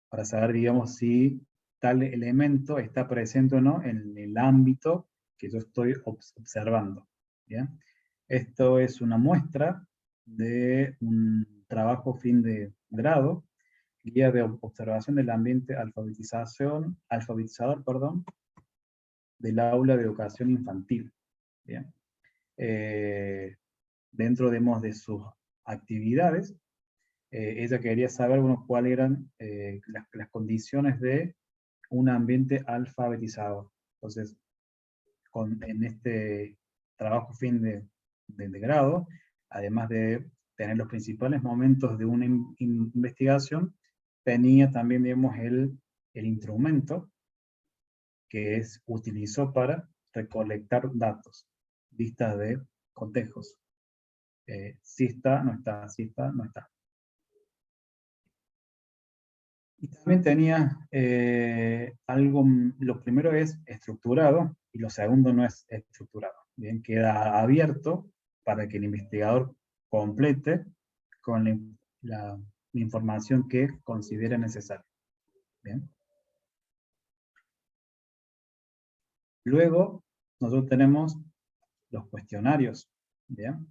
Para saber, digamos, si tal elemento está presente o no en el ámbito que yo estoy observando, ¿bien? Esto es una muestra de un trabajo fin de grado, guía de observación del ambiente alfabetizador, perdón, del aula de educación infantil. ¿Bien? Dentro de sus actividades, ella quería saber, bueno, cuáles eran las condiciones de un ambiente alfabetizador. Entonces, en este trabajo fin de grado, además de tener los principales momentos de una investigación, tenía también, digamos, el instrumento que utilizó para recolectar datos, listas de cotejos. Si está, no está, si está, no está. Y también tenía algo, lo primero es estructurado y lo segundo no es estructurado. Bien, queda abierto para que el investigador complete con la información que considere necesaria. Bien. Luego, nosotros tenemos los cuestionarios. Bien.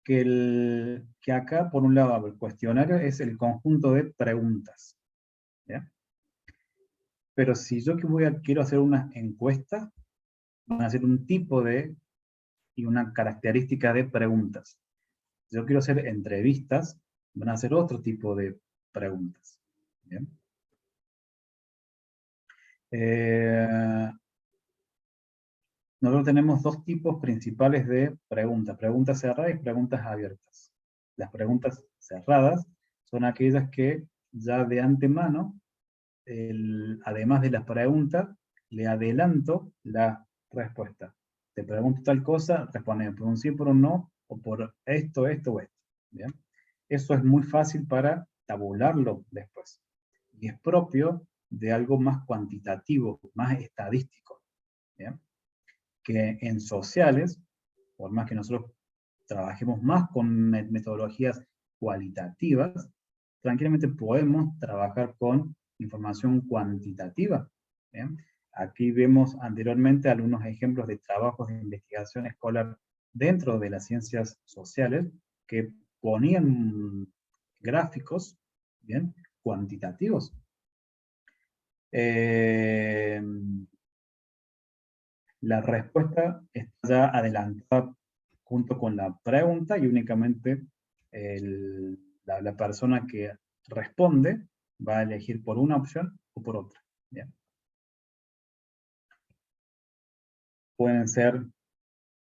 Que acá, por un lado, el cuestionario es el conjunto de preguntas. ¿Bien? Pero si yo quiero hacer una encuesta, van a ser un tipo y una característica de preguntas. Si yo quiero hacer entrevistas, van a ser otro tipo de preguntas. ¿Bien? Nosotros tenemos dos tipos principales de preguntas: preguntas cerradas y preguntas abiertas. Las preguntas cerradas son aquellas que ya de antemano, además de las preguntas, le adelanto la respuesta. Te pregunto tal cosa, responde por un sí, por un no, o por esto, esto o esto. ¿Bien? Eso es muy fácil para tabularlo después. Y es propio de algo más cuantitativo, más estadístico. ¿Bien? Que en sociales, por más que nosotros trabajemos más con metodologías cualitativas, tranquilamente podemos trabajar con información cuantitativa. ¿Bien? Aquí vemos anteriormente algunos ejemplos de trabajos de investigación escolar dentro de las ciencias sociales que ponían gráficos, ¿bien?, cuantitativos. La respuesta está ya adelantada junto con la pregunta y únicamente la persona que responde va a elegir por una opción o por otra. ¿Bien? Pueden ser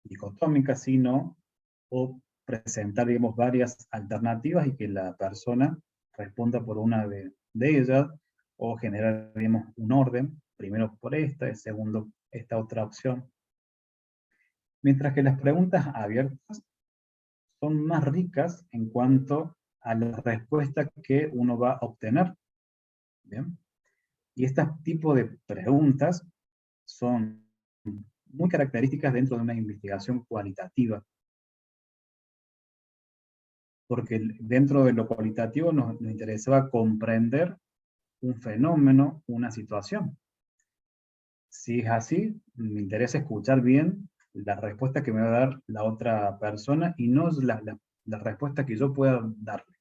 dicotómicas, sí, no, o presentar, digamos, varias alternativas y que la persona responda por una de ellas, o generar, digamos, un orden, primero por esta, y segundo esta otra opción. Mientras que las preguntas abiertas son más ricas en cuanto a la respuesta que uno va a obtener. ¿Bien? Y este tipo de preguntas son muy características dentro de una investigación cualitativa, porque dentro de lo cualitativo nos interesaba comprender un fenómeno, una situación. Si es así, me interesa escuchar bien la respuesta que me va a dar la otra persona y no la respuesta que yo pueda darle.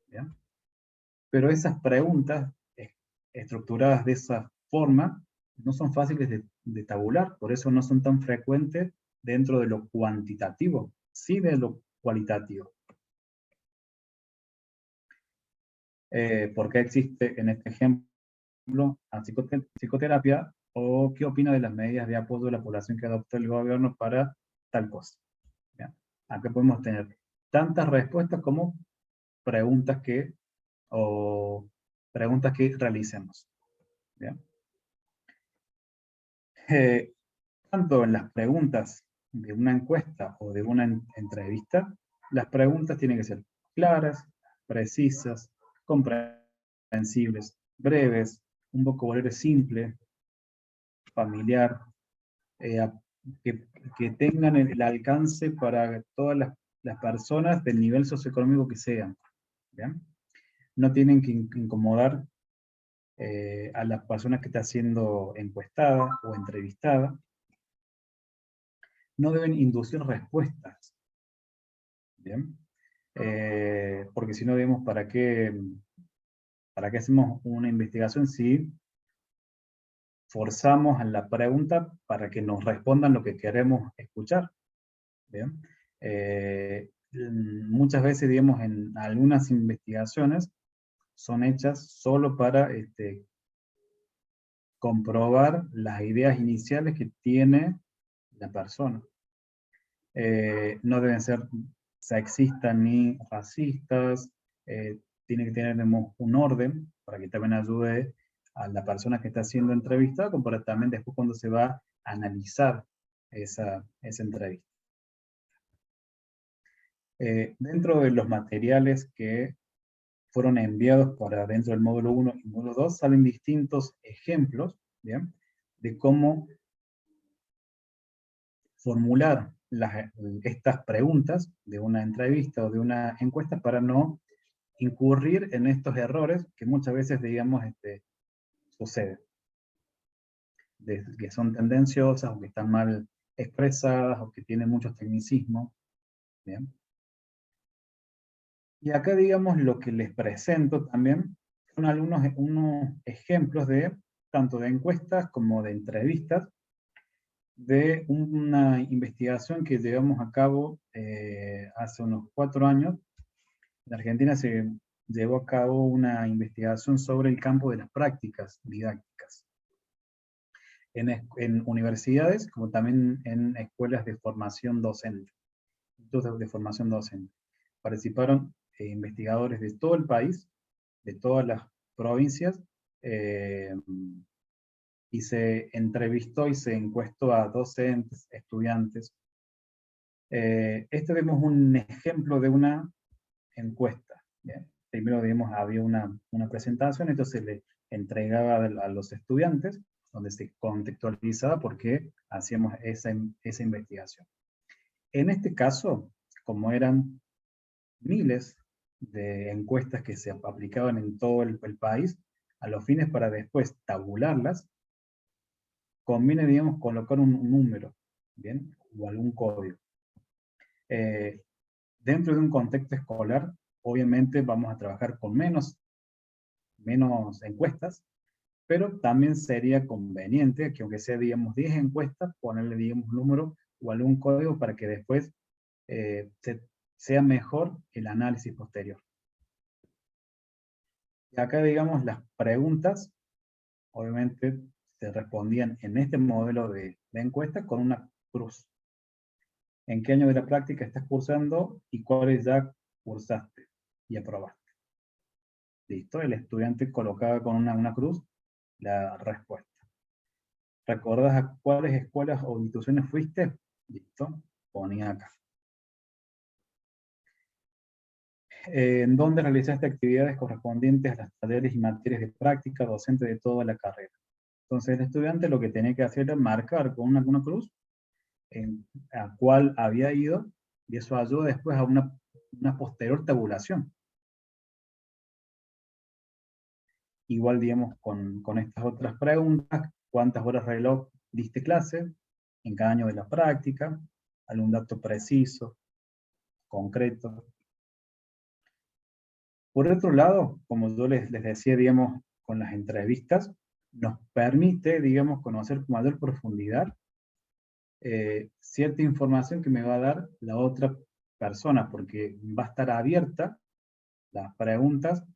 ¿Bien? Pero esas preguntas estructuradas de esa forma no son fáciles de tabular, por eso no son tan frecuentes dentro de lo cuantitativo, sí de lo cualitativo. ¿Por qué existe en este ejemplo la psicoterapia? ¿O qué opina de las medidas de apoyo de la población que adoptó el gobierno para tal cosa? ¿Bien? Acá podemos tener tantas respuestas como preguntas preguntas que realicemos. ¿Bien? Tanto en las preguntas de una encuesta o de una entrevista, las preguntas tienen que ser claras, precisas, comprensibles, breves, un vocabulario simple, familiar, eh, que, que tengan el alcance para todas las personas del nivel socioeconómico que sean. ¿Bien? No tienen que incomodar a las personas que está siendo encuestada o entrevistada. No deben inducir respuestas. ¿Bien? porque si no, digamos, ¿para qué hacemos una investigación si forzamos a la pregunta para que nos respondan lo que queremos escuchar? ¿Bien? Muchas veces, digamos, en algunas investigaciones son hechas solo para comprobar las ideas iniciales que tiene la persona. No deben ser sexistas ni racistas, tiene que tener, digamos, un orden para que también ayude a la persona que está siendo entrevistada, como para también después cuando se va a analizar esa entrevista. Dentro de los materiales que fueron enviados para dentro del módulo 1 y módulo 2 salen distintos ejemplos, ¿bien?, de cómo formular estas preguntas de una entrevista o de una encuesta para no incurrir en estos errores que muchas veces, digamos, suceden, que son tendenciosas o que están mal expresadas o que tienen muchos tecnicismos. ¿Bien? Y acá, digamos, lo que les presento también son unos ejemplos de tanto de encuestas como de entrevistas de una investigación que llevamos a cabo hace unos 4 años. En Argentina se llevó a cabo una investigación sobre el campo de las prácticas didácticas en universidades, como también en escuelas de formación docente, institutos de formación docente. Participaron investigadores de todo el país, de todas las provincias, y se entrevistó y se encuestó a docentes, estudiantes. Vemos un ejemplo de una encuesta. ¿Bien? Primero, digamos, había una presentación, entonces le entregaba a los estudiantes, donde se contextualizaba por qué hacíamos esa investigación. En este caso, como eran miles de encuestas que se aplicaban en todo el país, a los fines para después tabularlas, conviene, digamos, colocar un número, ¿bien?, o algún código. Dentro de un contexto escolar, obviamente vamos a trabajar con menos encuestas, pero también sería conveniente que, aunque sea, digamos, 10 encuestas, ponerle, digamos, un número o algún código para que después sea mejor el análisis posterior. Y acá, digamos, las preguntas, obviamente, se respondían en este modelo de encuesta con una cruz. ¿En qué año de la práctica estás cursando y cuáles ya cursaste y aprobaste? Listo, el estudiante colocaba con una cruz la respuesta. ¿Recordás a cuáles escuelas o instituciones fuiste? Listo, ponía acá. ¿En dónde realizaste actividades correspondientes a las talleres y materias de práctica docente de toda la carrera? Entonces el estudiante lo que tenía que hacer era marcar con una cruz a cuál había ido, y eso ayuda después a una posterior tabulación. Igual, digamos, con estas otras preguntas: ¿cuántas horas reloj diste clase? ¿En cada año de la práctica? ¿Algún dato preciso, concreto? Por otro lado, como yo les decía, digamos, con las entrevistas, nos permite, digamos, conocer con mayor profundidad cierta información que me va a dar la otra persona, porque va a estar abierta las preguntas,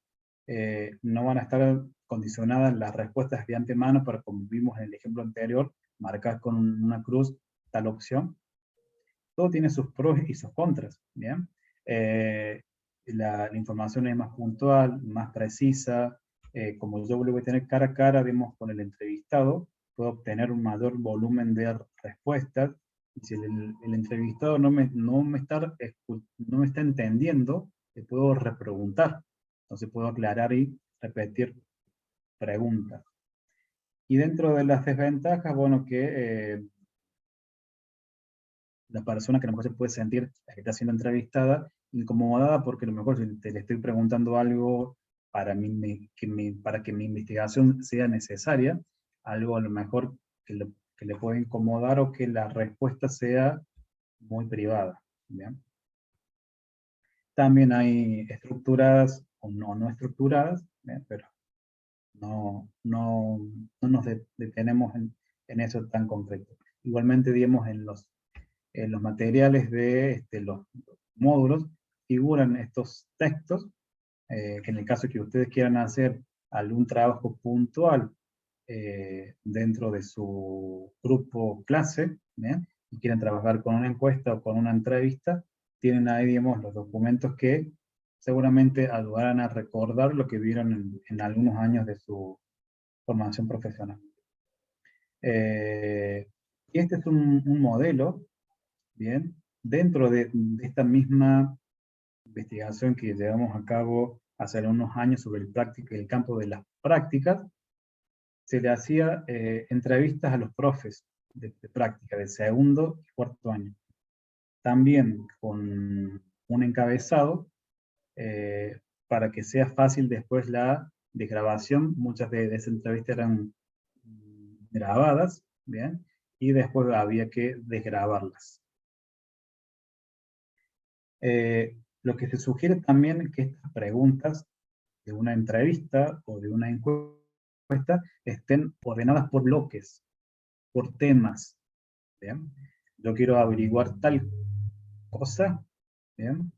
no van a estar condicionadas las respuestas de antemano para, como vimos en el ejemplo anterior, marcar con una cruz tal opción. Todo tiene sus pros y sus contras, ¿bien? La información es más puntual, más precisa, como yo lo voy a tener cara a cara, vemos, con el entrevistado, puedo obtener un mayor volumen de respuestas, y si el entrevistado no me está entendiendo, le puedo repreguntar, entonces puedo aclarar y repetir preguntas. Y dentro de las desventajas, bueno, que la persona que a lo mejor se puede sentir, la que está siendo entrevistada, incomodada, porque a lo mejor te le estoy preguntando algo para para que mi investigación sea necesaria, algo a lo mejor que le puede incomodar, o que la respuesta sea muy privada. ¿Bien? También hay estructuradas o no estructuradas, pero no nos detenemos en eso tan concreto. Igualmente, digamos, en los materiales de los módulos figuran estos textos, que en el caso que ustedes quieran hacer algún trabajo puntual dentro de su grupo clase, ¿bien? Y quieren trabajar con una encuesta o con una entrevista, tienen ahí, digamos, los documentos que seguramente ayudarán a recordar lo que vieron en algunos años de su formación profesional. Y este es un modelo, ¿bien? Dentro de esta misma investigación que llevamos a cabo hace algunos años sobre el campo de las prácticas, se le hacía entrevistas a los profes de práctica de segundo y cuarto año. También con un encabezado para que sea fácil después la desgrabación. Muchas de esas entrevistas eran grabadas, ¿bien? Y después había que desgrabarlas. Lo que se sugiere también es que estas preguntas de una entrevista o de una encuesta estén ordenadas por bloques, por temas, ¿bien? Yo quiero averiguar tal cosa, ¿bien?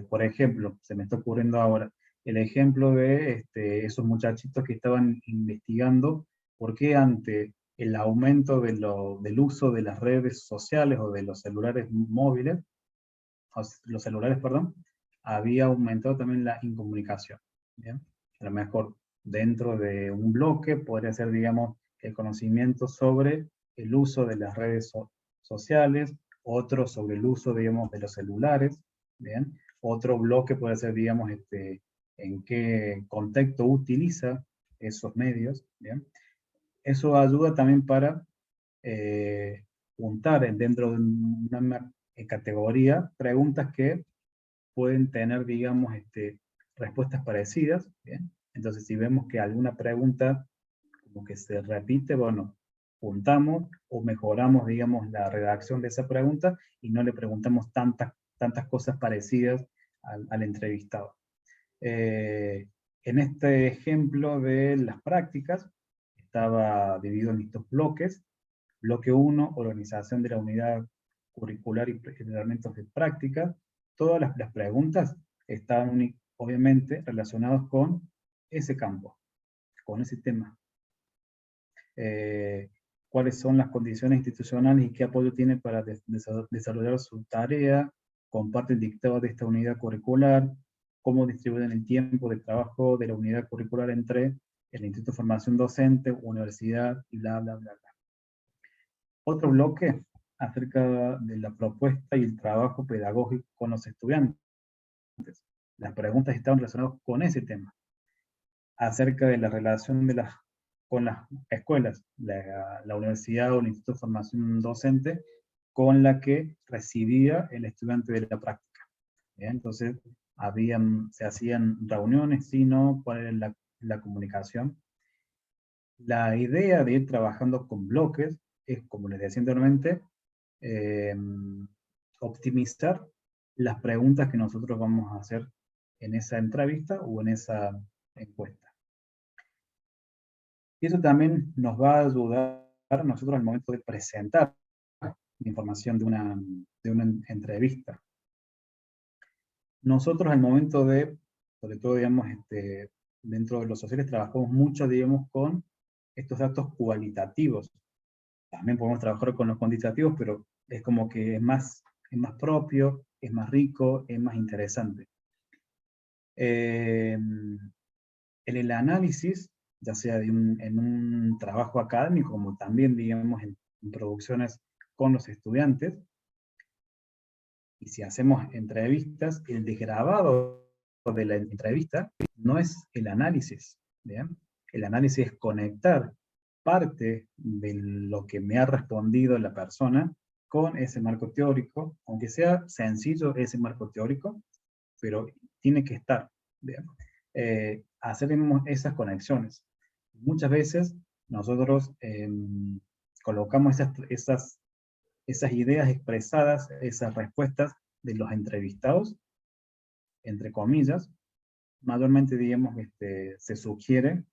Por ejemplo, se me está ocurriendo ahora el ejemplo de esos muchachitos que estaban investigando por qué ante el aumento del uso de las redes sociales o de los celulares móviles, los celulares, perdón, había aumentado también la incomunicación. ¿Bien? A lo mejor dentro de un bloque podría ser, digamos, el conocimiento sobre el uso de las redes sociales, otro sobre el uso, digamos, de los celulares, ¿bien? Otro bloque puede ser, digamos, en qué contexto utiliza esos medios, ¿bien? Eso ayuda también para juntar dentro de una categoría preguntas que pueden tener, digamos, respuestas parecidas, ¿bien? Entonces, si vemos que alguna pregunta como que se repite, bueno, juntamos o mejoramos, digamos, la redacción de esa pregunta y no le preguntamos tantas cosas parecidas al entrevistado. En este ejemplo de las prácticas, estaba dividido en estos bloques. Bloque 1, organización de la unidad curricular y reglamentos de práctica. Todas las preguntas están obviamente relacionadas con ese campo, con ese tema. Cuáles son las condiciones institucionales y qué apoyo tiene para desarrollar su tarea, comparte el dictado de esta unidad curricular, cómo distribuyen el tiempo de trabajo de la unidad curricular entre el Instituto de Formación Docente, universidad y bla, bla, bla, bla. Otro bloque acerca de la propuesta y el trabajo pedagógico con los estudiantes. Las preguntas estaban relacionadas con ese tema, acerca de la relación con las escuelas, la universidad o el Instituto de Formación Docente, con la que recibía el estudiante de la práctica. ¿Bien? Entonces, se hacían reuniones, sí, no, cuál era la comunicación. La idea de ir trabajando con bloques es, como les decía anteriormente, optimizar las preguntas que nosotros vamos a hacer en esa entrevista o en esa encuesta. Y eso también nos va a ayudar a nosotros al momento de presentar la información de una entrevista. Nosotros al momento de, sobre todo, digamos, dentro de los sociales trabajamos mucho, digamos, con estos datos cualitativos. También podemos trabajar con los cuantitativos, pero es como que es más propio, es más rico, es más interesante. En el análisis, ya sea en un trabajo académico, como también, digamos, en producciones con los estudiantes, y si hacemos entrevistas, el desgrabado de la entrevista no es el análisis, ¿bien? El análisis es conectar parte de lo que me ha respondido la persona con ese marco teórico, aunque sea sencillo ese marco teórico, pero tiene que estar, ¿bien? Hacer esas conexiones. Muchas veces nosotros colocamos esas ideas expresadas, esas respuestas de los entrevistados entre comillas, mayormente, digamos, se sugiere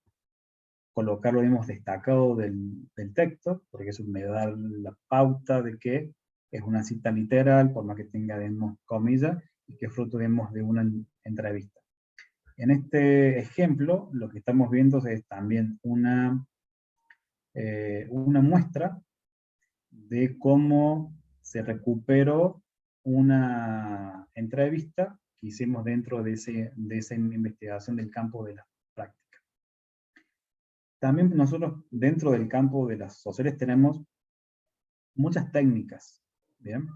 colocarlo, digamos, destacado del texto, porque eso me da la pauta de que es una cita literal, por más que tenga, digamos, comillas, y que es fruto, digamos, de una entrevista. En este ejemplo, lo que estamos viendo es también una muestra de cómo se recuperó una entrevista que hicimos dentro de esa investigación del campo de la práctica. También nosotros, dentro del campo de las sociales, tenemos muchas técnicas, ¿bien?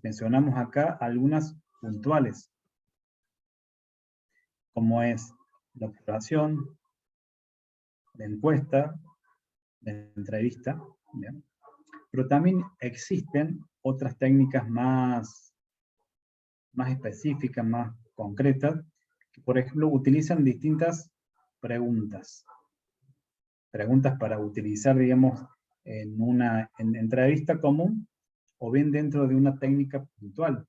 Mencionamos acá algunas puntuales, como es la observación, la encuesta, la entrevista, ¿bien? Pero también existen otras técnicas más específicas, más concretas, que por ejemplo utilizan distintas preguntas. Preguntas para utilizar, digamos, en una entrevista común, o bien dentro de una técnica puntual.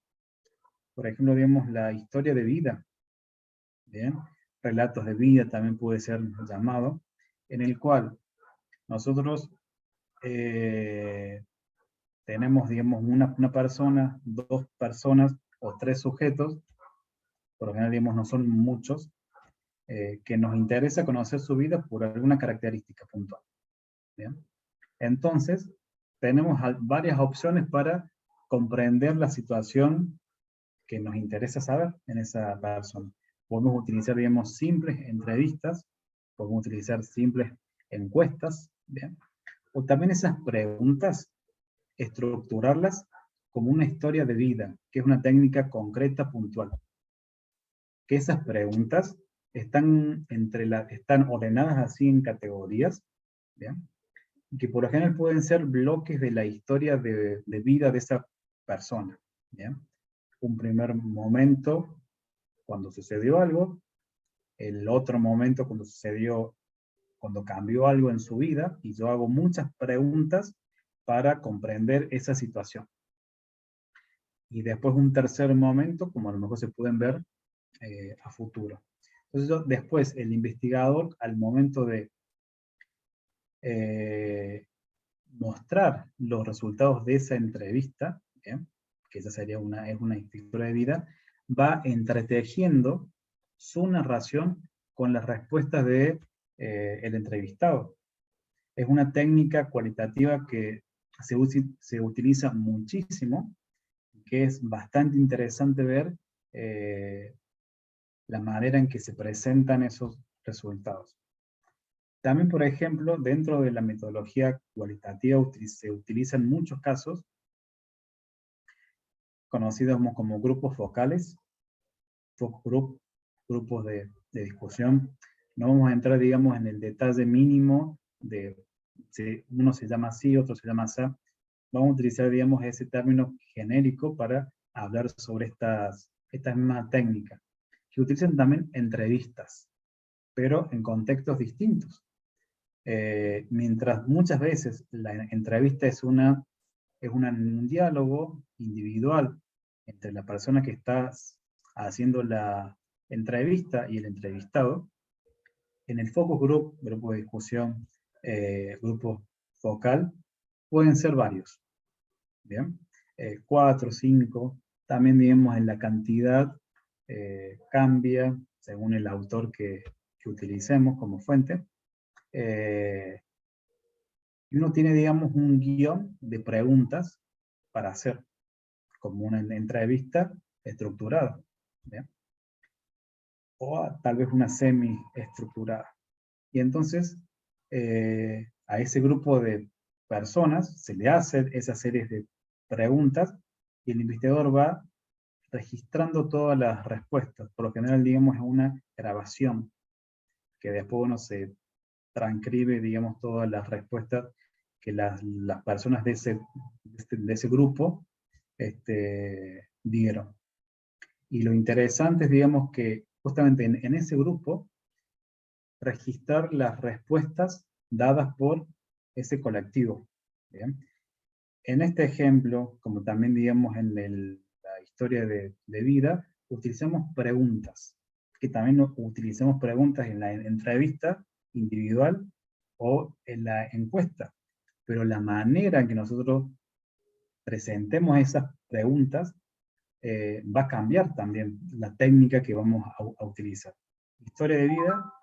Por ejemplo, digamos, la historia de vida, ¿bien? Relatos de vida también puede ser llamado, en el cual nosotros tenemos, digamos, una persona, dos personas o tres sujetos, por lo general, digamos, no son muchos, que nos interesa conocer su vida por alguna característica puntual. ¿Bien? Entonces, tenemos varias opciones para comprender la situación que nos interesa saber en esa persona. Podemos utilizar, digamos, simples entrevistas, podemos utilizar simples encuestas, ¿bien? O también esas preguntas, estructurarlas como una historia de vida, que es una técnica concreta, puntual. Que esas preguntas están ordenadas así en categorías, ¿bien? Que por lo general pueden ser bloques de la historia de vida de esa persona, ¿bien? Un primer momento cuando sucedió algo, el otro momento cuando cambió algo en su vida, y yo hago muchas preguntas para comprender esa situación. Y después un tercer momento, como a lo mejor se pueden ver a futuro. Entonces después el investigador, al momento de mostrar los resultados de esa entrevista, ¿bien? Que esa sería es una historia de vida, va entretejiendo su narración con las respuestas de el entrevistado. Es una técnica cualitativa que se utiliza muchísimo, que es bastante interesante ver la manera en que se presentan esos resultados. También, por ejemplo, dentro de la metodología cualitativa se utilizan muchos casos conocidos como grupos focales, grupos de discusión. No vamos a entrar, digamos, en el detalle mínimo de si uno se llama así, otro se llama así. Vamos a utilizar, digamos, ese término genérico para hablar sobre estas mismas técnicas, que utilizan también entrevistas, pero en contextos distintos. Mientras muchas veces la entrevista es un diálogo individual entre la persona que está haciendo la entrevista y el entrevistado, en el focus group, grupo de discusión, grupo focal, pueden ser varios. ¿Bien? 4, 5, también digamos en la cantidad cambia según el autor que utilicemos como fuente. Y uno tiene, digamos, un guión de preguntas para hacer, como una entrevista estructurada, ¿bien? O tal vez una semi-estructurada. Y entonces, a ese grupo de personas se le hace esa serie de preguntas, y el investigador va registrando todas las respuestas. Por lo general, digamos, es una grabación, que después uno se transcribe, digamos, todas las respuestas que las personas de ese grupo dieron. Y lo interesante es, digamos, que justamente en ese grupo, registrar las respuestas dadas por ese colectivo. ¿Bien? En este ejemplo, como también digamos en la historia de vida, utilizamos preguntas, que también utilizamos preguntas en la entrevista individual o en la encuesta, pero la manera en que nosotros presentemos esas preguntas va a cambiar también la técnica que vamos a utilizar. Historia de vida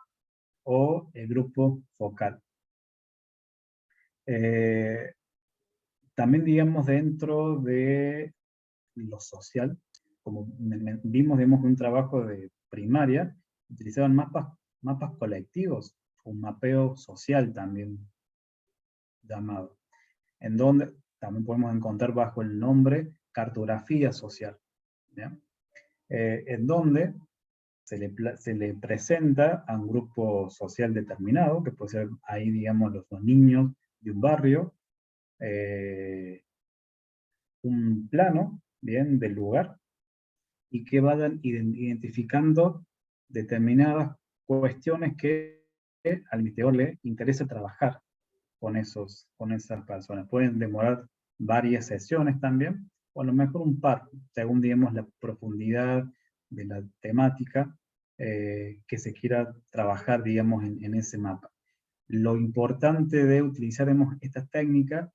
o el grupo focal. También, digamos, dentro de lo social, como vimos, digamos, un trabajo de primaria, utilizaban mapas colectivos, un mapeo social también llamado, en donde también podemos encontrar bajo el nombre cartografía social, en donde se le presenta a un grupo social determinado, que puede ser ahí, digamos, los niños de un barrio, un plano, bien, del lugar, y que vayan identificando determinadas cuestiones que al investigador le interesa trabajar con esas personas. Pueden demorar varias sesiones también, o a lo mejor un par, según, digamos, la profundidad de la temática que se quiera trabajar, digamos, en ese mapa. Lo importante de utilizar, digamos, estas técnicas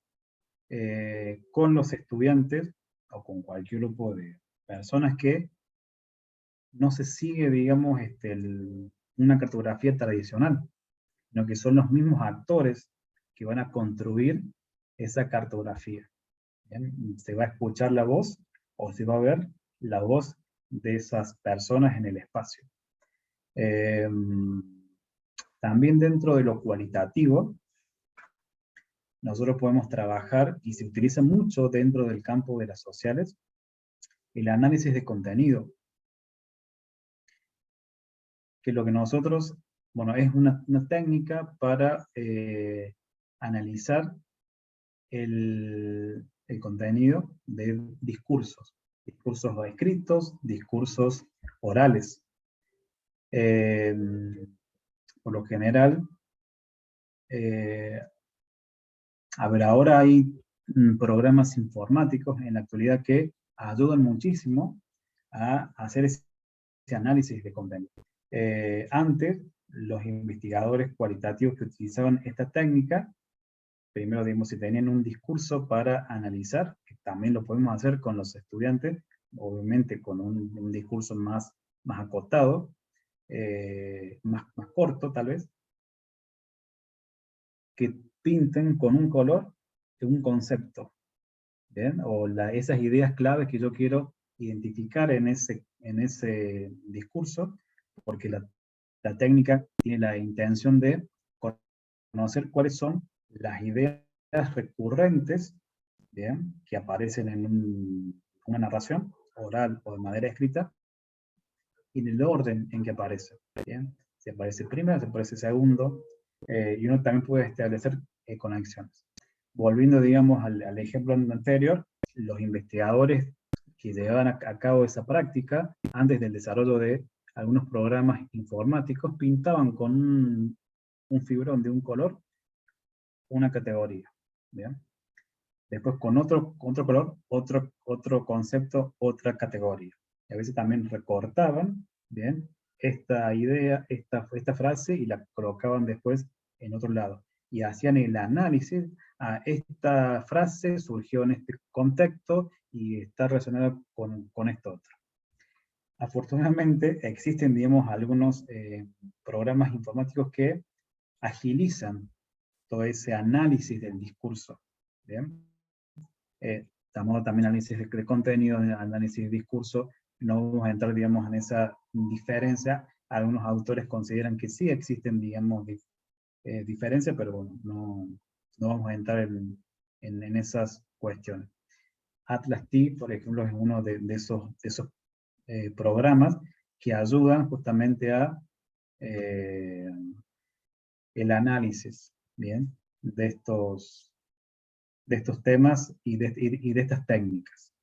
con los estudiantes o con cualquier grupo de personas que no se sigue, digamos, una cartografía tradicional, sino que son los mismos actores que van a construir esa cartografía. ¿Bien? Se va a escuchar la voz o se va a ver la voz de esas personas en el espacio. También dentro de lo cualitativo, nosotros podemos trabajar, y se utiliza mucho dentro del campo de las sociales, el análisis de contenido. Que lo que nosotros, bueno, es una técnica para analizar el contenido de discursos escritos, discursos orales. Por lo general, a ver, ahora hay programas informáticos en la actualidad que ayudan muchísimo a hacer ese análisis de contenido. Antes, los investigadores cualitativos que utilizaban esta técnica, primero, digamos, si tenían un discurso para analizar, que también lo podemos hacer con los estudiantes, obviamente con un discurso más acotado, más corto tal vez, que pinten con un color un concepto, ¿bien? O esas ideas claves que yo quiero identificar en ese discurso, porque la técnica tiene la intención de conocer cuáles son las ideas recurrentes, ¿bien?, que aparecen en una narración oral o de manera escrita, y en el orden en que aparece, ¿bien? Si aparece primero, si aparece segundo, y uno también puede establecer conexiones. Volviendo, digamos, al ejemplo anterior, los investigadores que llevaban a cabo esa práctica, antes del desarrollo de algunos programas informáticos, pintaban con un fibrón de un color una categoría, ¿bien? Después con otro color, otro concepto, otra categoría. Y a veces también recortaban, ¿bien?, esta idea, esta frase, y la colocaban después en otro lado. Y hacían el análisis, esta frase surgió en este contexto y está relacionada con esto otro. Afortunadamente existen, digamos, algunos programas informáticos que agilizan todo ese análisis del discurso, ¿bien? Estamos también análisis de contenido, análisis de discurso. No vamos a entrar, digamos, en esa diferencia. Algunos autores consideran que sí existen, digamos, diferencias, pero bueno, no vamos a entrar en esas cuestiones. Atlas-T, por ejemplo, es uno de esos programas que ayudan justamente a el análisis, ¿bien?, de estos temas y de estas técnicas.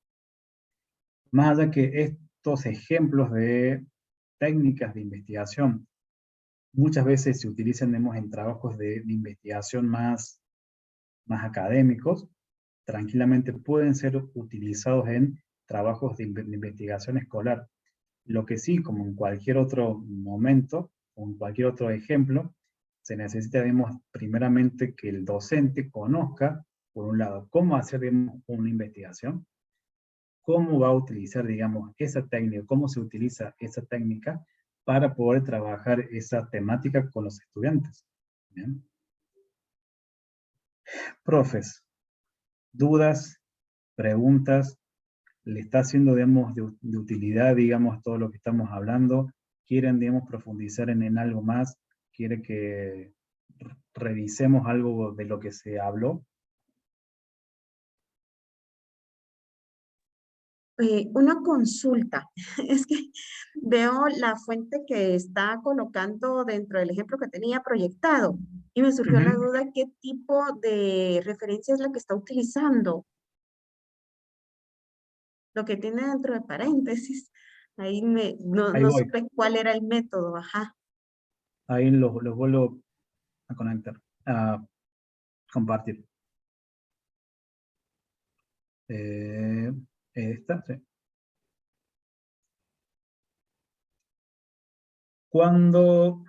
Más allá que estos ejemplos de técnicas de investigación muchas veces se utilizan, digamos, en trabajos de investigación más académicos, tranquilamente pueden ser utilizados en trabajos de investigación escolar. Lo que sí, como en cualquier otro momento, o en cualquier otro ejemplo, se necesita, digamos, primeramente que el docente conozca, por un lado, cómo hacer, digamos, una investigación, cómo va a utilizar, digamos, esa técnica, cómo se utiliza esa técnica para poder trabajar esa temática con los estudiantes. ¿Bien? Profes, dudas, preguntas, le está siendo, digamos, de utilidad, digamos, todo lo que estamos hablando, quieren, digamos, profundizar en algo más, quiere que revisemos algo de lo que se habló. Una consulta. Es que veo la fuente que está colocando dentro del ejemplo que tenía proyectado y me surgió la Ujú. duda qué tipo de referencia es la que está utilizando. Lo que tiene dentro de paréntesis. Ahí Ahí no voy, supe cuál era el método. Ajá. ahí los vuelvo a conectar, a compartir. Eh, esta, sí. Cuando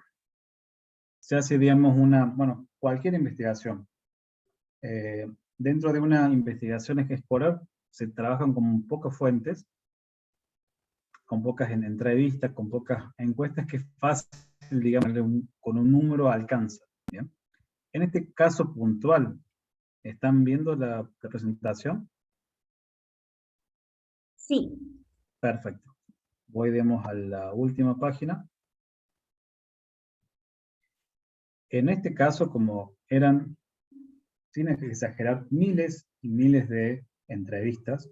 se hace, digamos, bueno, cualquier investigación, eh, dentro de una investigación escolar se trabajan con pocas fuentes, con pocas entrevistas, con pocas encuestas, que es fácil, digamos, con un número alcanza. ¿Bien? En este caso puntual, ¿están viendo la presentación? Sí. Perfecto. Voy, digamos, a la última página. En este caso, como eran, sin exagerar, miles y miles de entrevistas,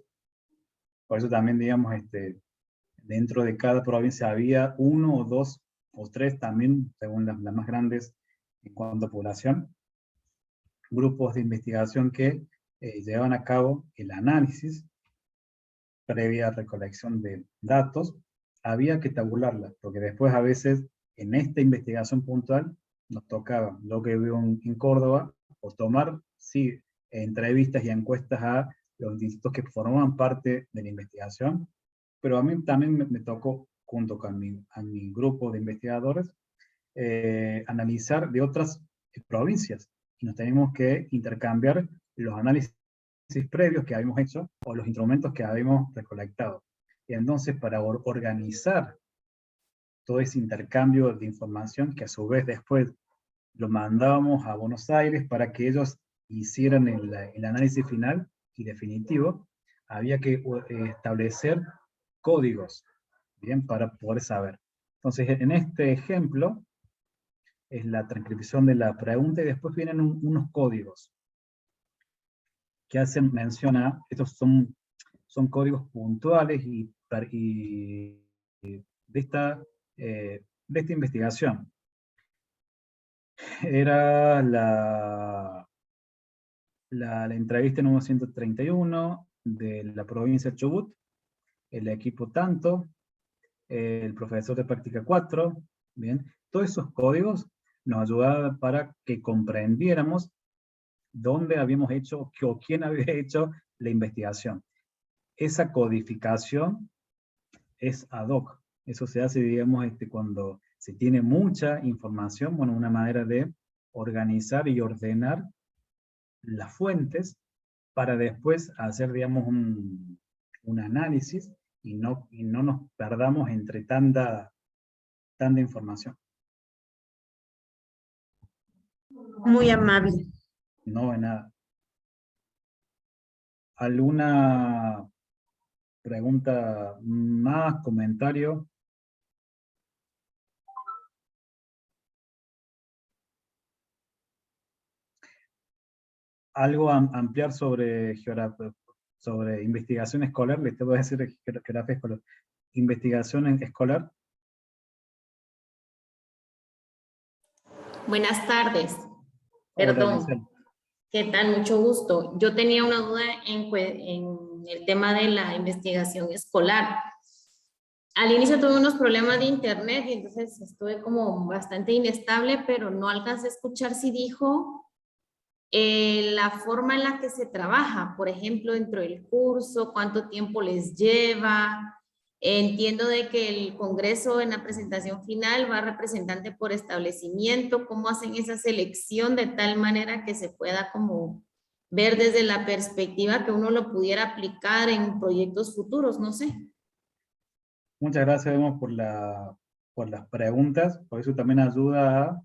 por eso también, digamos, dentro de cada provincia había uno o dos o tres también, según las más grandes en cuanto a población, grupos de investigación que llevaban a cabo el análisis previa recolección de datos. Había que tabularla, porque después a veces en esta investigación puntual nos tocaba, lo que veo en Córdoba, o tomar, sí, entrevistas y encuestas a los institutos que formaban parte de la investigación, pero a mí también me tocó, junto con a mi grupo de investigadores, analizar de otras provincias, y nos tenemos que intercambiar los análisis previos que habíamos hecho o los instrumentos que habíamos recolectado. Y entonces, para organizar todo ese intercambio de información, que a su vez después lo mandábamos a Buenos Aires para que ellos hicieran el análisis final y definitivo, había que establecer códigos, bien, para poder saber. Entonces, en este ejemplo, es la transcripción de la pregunta y después vienen unos códigos que hacen mención a, estos son códigos puntuales de esta investigación. Era la entrevista número 131 de la provincia de Chubut, el equipo tanto, el profesor de práctica 4, bien, todos esos códigos nos ayudaban para que comprendiéramos dónde habíamos hecho, o quién había hecho la investigación. Esa codificación es ad hoc. Eso se hace, digamos, cuando se tiene mucha información, bueno, una manera de organizar y ordenar las fuentes para después hacer, digamos, un análisis y no nos perdamos entre tanta información. Muy amable. No, de nada. ¿Alguna pregunta más, comentario? Algo a ampliar sobre investigación escolar, les te voy a decir geografía escolar. Investigación escolar. Buenas tardes. Hola, Perdón. Giselle. ¿Qué tal? Mucho gusto. Yo tenía una duda en el tema de la investigación escolar. Al inicio tuve unos problemas de internet y entonces estuve como bastante inestable, pero no alcancé a escuchar si dijo la forma en la que se trabaja, por ejemplo, dentro del curso, cuánto tiempo les lleva, Entiendo de que el Congreso en la presentación final va representante por establecimiento, cómo hacen esa selección de tal manera que se pueda como ver desde la perspectiva que uno lo pudiera aplicar en proyectos futuros, no sé. Muchas gracias, digamos, por las preguntas, por eso también ayuda a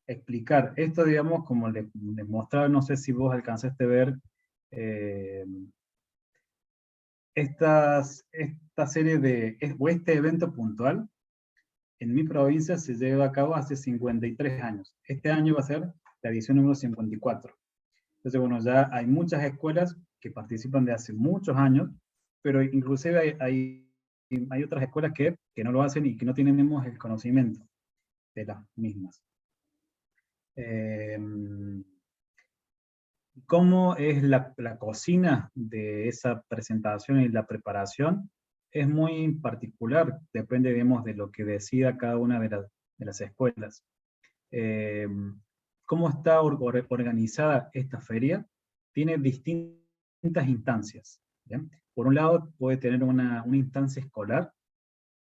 explicar. Esto, digamos, como les mostraba, no sé si vos alcanzaste a ver, esta serie o este evento puntual, en mi provincia se lleva a cabo hace 53 años. Este año va a ser la edición número 54. Entonces, bueno, ya hay muchas escuelas que participan de hace muchos años, pero inclusive hay otras escuelas que no lo hacen y que no tenemos el conocimiento de las mismas. ¿Cómo es la cocina de esa presentación y la preparación? Es muy particular, depende, digamos, de lo que decida cada una de las escuelas. ¿Cómo está organizada esta feria? Tiene distintas instancias. ¿Bien? Por un lado, puede tener una instancia escolar,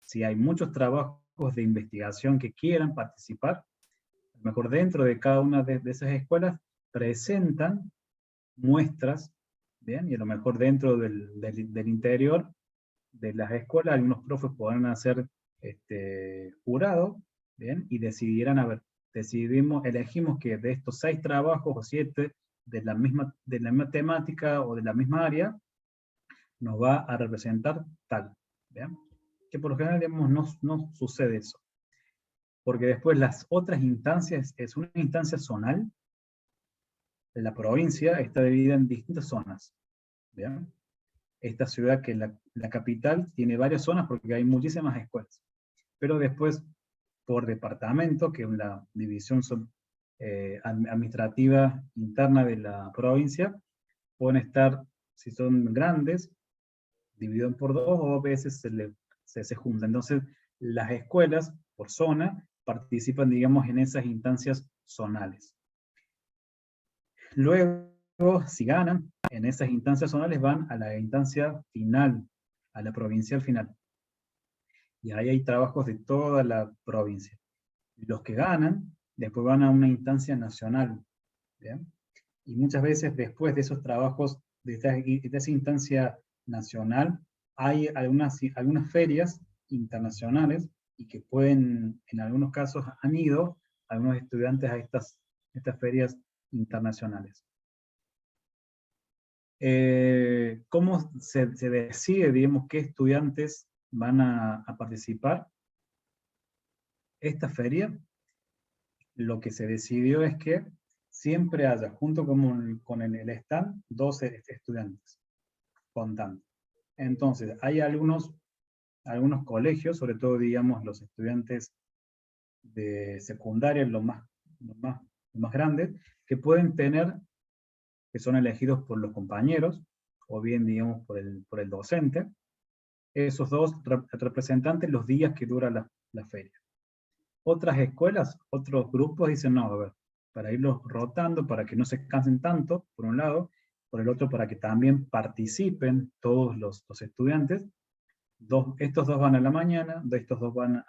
si hay muchos trabajos de investigación que quieran participar, a lo mejor dentro de cada una de esas escuelas presentan muestras, ¿bien? Y a lo mejor dentro del interior de las escuelas, algunos profes podrán hacer jurado, ¿bien? Y decidieran, a ver, elegimos que de estos 6 trabajos o 7 de la misma temática o de la misma área, nos va a representar tal, ¿bien? Que por lo general, digamos, no sucede eso. Porque después las otras instancias, es una instancia zonal, la provincia está dividida en distintas zonas, ¿bien? Esta ciudad, que es la capital, tiene varias zonas porque hay muchísimas escuelas. Pero después, por departamento, que es la división administrativa interna de la provincia, pueden estar, si son grandes, divididos por 2, o a veces se juntan. Entonces, las escuelas, por zona, participan, digamos, en esas instancias zonales. Luego, si ganan, en esas instancias zonales van a la instancia final, a la provincial final. Y ahí hay trabajos de toda la provincia. Los que ganan, después van a una instancia nacional. ¿Bien? Y muchas veces después de esos trabajos, de esa instancia nacional, hay algunas ferias internacionales, y que pueden, en algunos casos han ido algunos estudiantes a estas ferias internacionales. ¿Cómo se decide, digamos, qué estudiantes van a participar? Esta feria, lo que se decidió es que siempre haya, junto con el stand, 12 estudiantes, contando. Entonces, hay algunos colegios, sobre todo, digamos, los estudiantes de secundaria, los más grandes, que pueden tener, que son elegidos por los compañeros, o bien, digamos, por el docente, esos 2 representantes los días que dura la feria. Otras escuelas, otros grupos dicen, no, a ver, para irlos rotando, para que no se cansen tanto, por un lado, por el otro, para que también participen todos los estudiantes, estos 2 van a la mañana, estos 2 van a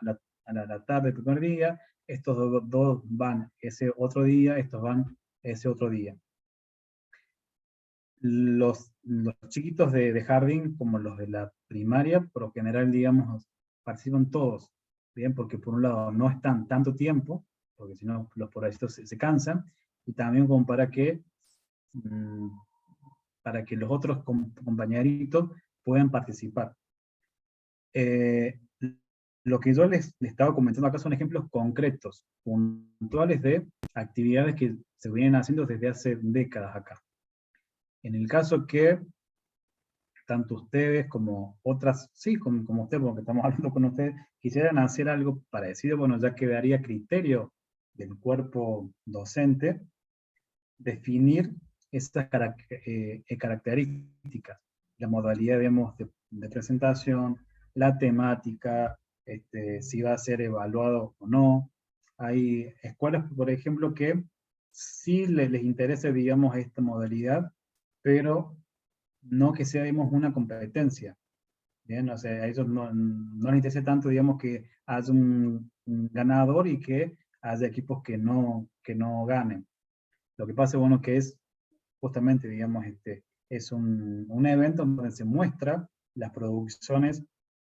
la tarde, el primer día, estos dos van ese otro día, estos van ese otro día. Los chiquitos de jardín, como los de la primaria, por lo general, digamos, participan todos, ¿bien? Porque por un lado no están tanto tiempo, porque si no los pobrecitos se cansan, y también como para que los otros compañeritos puedan participar. Lo que yo les estaba comentando acá son ejemplos concretos, puntuales de actividades que se vienen haciendo desde hace décadas acá. En el caso que tanto ustedes como otras, sí, como usted, porque estamos hablando con ustedes, quisieran hacer algo parecido, bueno, ya quedaría a criterio del cuerpo docente definir estas características, la modalidad, digamos, de presentación, la temática, si va a ser evaluado o no. Hay escuelas, por ejemplo, que sí les interesa, digamos, esta modalidad, pero no que sea, digamos, una competencia. Bien, o sea, a ellos no les interesa tanto, digamos, que haya un ganador y que haya equipos que no ganen. Lo que pasa, bueno, que es justamente, digamos, es un evento donde se muestra las producciones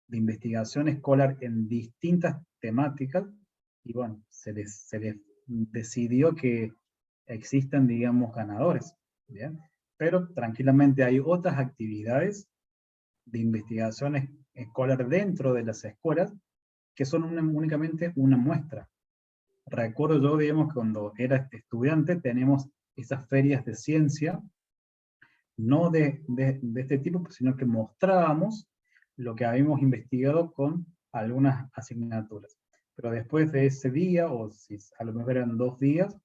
de investigación escolar en distintas temáticas, y bueno, se les decidió que existan, digamos, ganadores, ¿bien? Pero tranquilamente hay otras actividades de investigación escolar dentro de las escuelas que son únicamente una muestra. Recuerdo yo, digamos, cuando era estudiante, tenemos esas ferias de ciencia, no de este tipo, sino que mostrábamos lo que habíamos investigado con algunas asignaturas. Pero después de ese día, o si a lo mejor eran 2 días,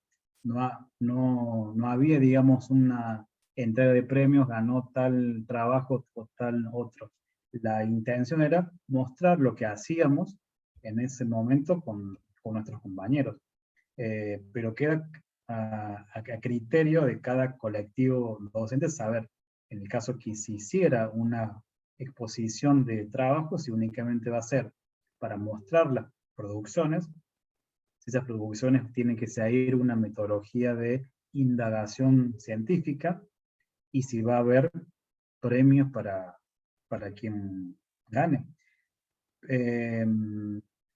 no había, digamos, una entrega de premios, ganó tal trabajo o tal otro. La intención era mostrar lo que hacíamos en ese momento con nuestros compañeros. Pero queda a criterio de cada colectivo docente saber, en el caso que se hiciera una exposición de trabajo, si únicamente va a ser para mostrar las producciones, si esas producciones tienen que seguir una metodología de indagación científica, y si va a haber premios para quien gane.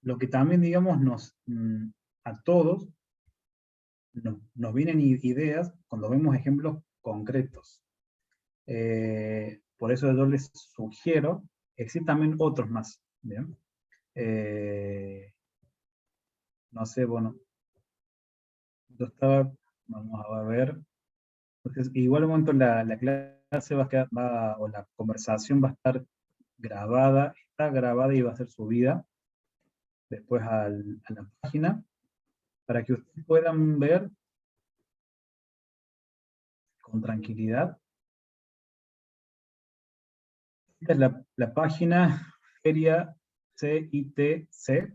Lo que también, digamos, a todos nos vienen ideas cuando vemos ejemplos concretos. Por eso yo les sugiero, existen también otros más, ¿bien? No sé, bueno, yo estaba, vamos a ver, entonces, igual un momento la clase o la conversación va a estar grabada, está grabada y va a ser subida después a la página, para que ustedes puedan ver con tranquilidad. Esta es la página Feria CITC,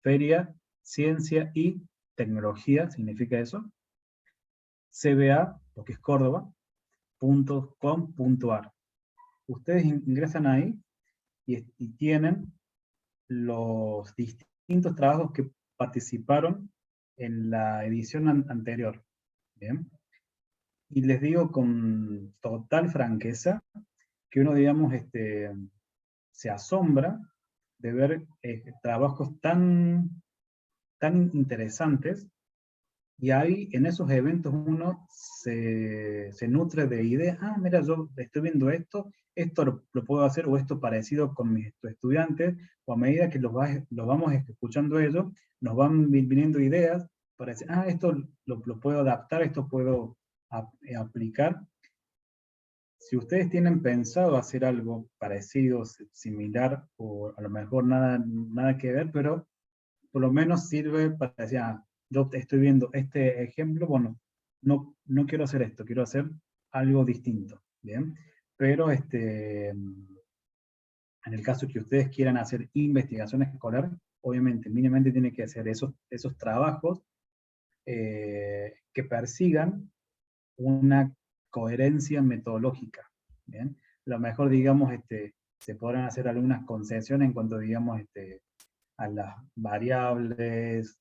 Feria Ciencia y Tecnología, significa eso, CBA, lo que es Córdoba, .com.ar. Ustedes ingresan ahí y tienen los distintos trabajos que participaron en la edición anterior. ¿Bien? Y les digo con total franqueza que uno, digamos, se asombra de ver trabajos tan interesantes, y ahí en esos eventos uno se nutre de ideas. Ah, mira, yo estoy viendo esto lo puedo hacer, o esto parecido con mis estudiantes, o a medida que los vamos escuchando ellos, nos van viniendo ideas para decir, ah, esto lo puedo adaptar, esto puedo aplicar. Si ustedes tienen pensado hacer algo parecido, similar, o a lo mejor nada que ver, pero por lo menos sirve para decir, ah, yo estoy viendo este ejemplo, bueno, no quiero hacer esto, quiero hacer algo distinto, ¿bien? Pero en el caso que ustedes quieran hacer investigación escolar, obviamente, mínimamente tienen que hacer esos trabajos que persigan una coherencia metodológica, ¿bien? A lo mejor, digamos, se podrán hacer algunas concesiones en cuanto, digamos, a las variables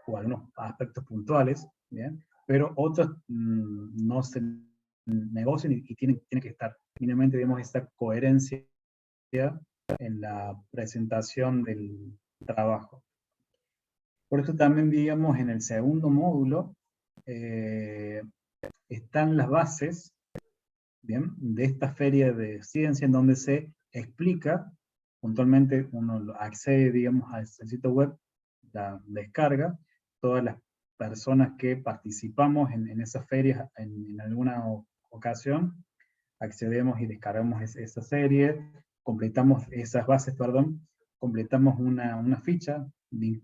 o algunos aspectos puntuales, ¿bien? Pero otros no se negocian y tienen que estar mínimamente, digamos, esta coherencia en la presentación del trabajo. Por eso también, digamos, en el segundo módulo están las bases, ¿bien?, de esta feria de ciencia, en donde se explica puntualmente, uno accede, digamos, al sitio web, la descarga, todas las personas que participamos en esas ferias en alguna ocasión, accedemos y descargamos esa serie, completamos esas bases, perdón, completamos una ficha de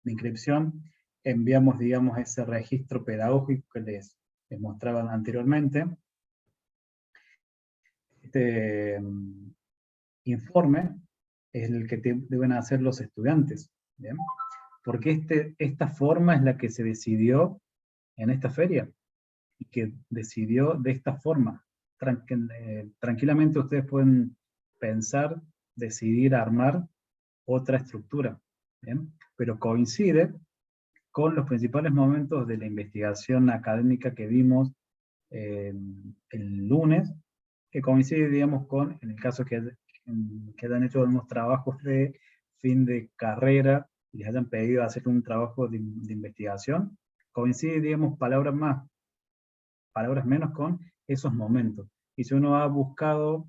inscripción, enviamos, digamos, ese registro pedagógico que les mostraba anteriormente. Este informe es el que deben hacer los estudiantes, ¿bien? Porque esta forma es la que se decidió en esta feria, y que decidió de esta forma tranquilamente ustedes pueden pensar, decidir, armar otra estructura, ¿bien? Pero coincide con los principales momentos de la investigación académica que vimos el lunes, que coincide, digamos, con, en el caso que han hecho unos trabajos de fin de carrera, y les hayan pedido hacer un trabajo de investigación, coincide, digamos, palabras más, palabras menos con esos momentos. Y si uno ha buscado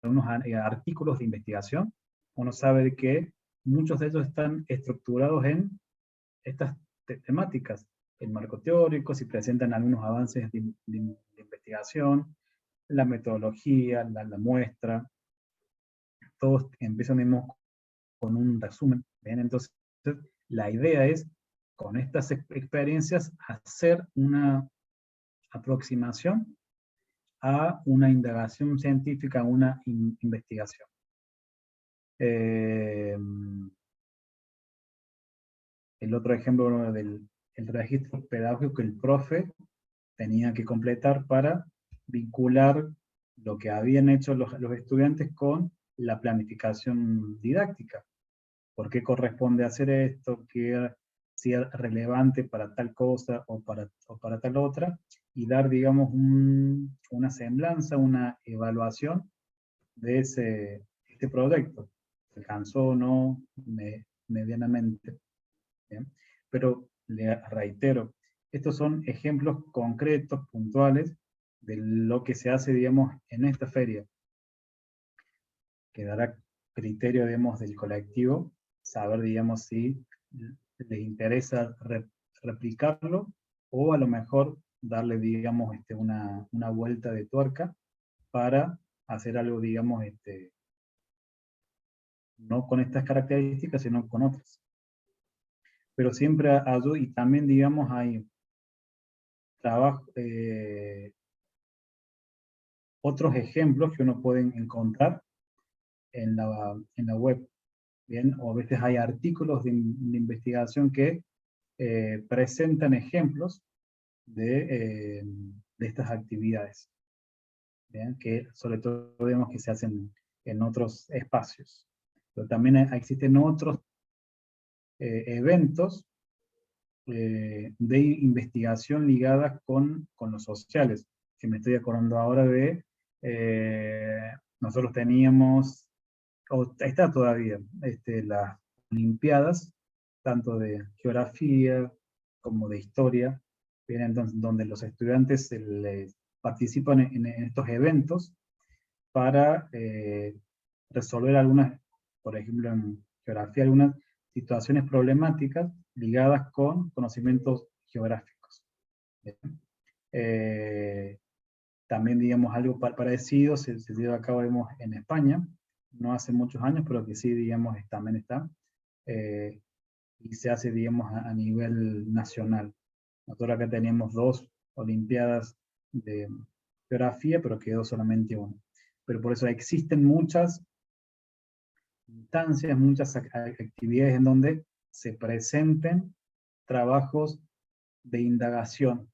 algunos artículos de investigación, uno sabe de que muchos de ellos están estructurados en estas temáticas. El marco teórico, si presentan algunos avances de investigación, la metodología, la muestra, todos empiezan, digamos, con un resumen. ¿Bien? Entonces, la idea es, con estas experiencias, hacer una aproximación a una indagación científica, a una investigación. El otro ejemplo del registro pedagógico que el profe tenía que completar para vincular lo que habían hecho los estudiantes con la planificación didáctica. ¿Por qué corresponde hacer esto? ¿Qué si es relevante para tal cosa o para tal otra? Y dar, digamos, una semblanza, una evaluación de este proyecto. ¿Alcanzó o no medianamente? ¿Bien? Pero le reitero, estos son ejemplos concretos, puntuales, de lo que se hace, digamos, en esta feria. Quedará criterio, digamos, del colectivo, saber, digamos, si les interesa replicarlo, o a lo mejor darle, digamos, una vuelta de tuerca para hacer algo, digamos, no con estas características, sino con otras. Pero siempre ayuda, y también, digamos, hay trabajo, otros ejemplos que uno puede encontrar en la web, ¿bien? O a veces hay artículos de investigación que presentan ejemplos de estas actividades, ¿bien? Que sobre todo vemos que se hacen en otros espacios. Pero también existen otros eventos de investigación ligadas con los sociales, que me estoy acordando ahora de, nosotros teníamos, o está todavía, las Olimpiadas, tanto de geografía como de historia, bien, entonces, donde los estudiantes participan en estos eventos para resolver algunas, por ejemplo en geografía, algunas situaciones problemáticas ligadas con conocimientos geográficos. También, digamos, algo parecido se lleva a cabo, digamos, en España, no hace muchos años, pero que sí, digamos, también está, y se hace, digamos, a nivel nacional. Nosotros acá teníamos 2 Olimpiadas de geografía, pero quedó solamente una. Pero por eso existen muchas instancias, muchas actividades en donde se presenten trabajos de indagación,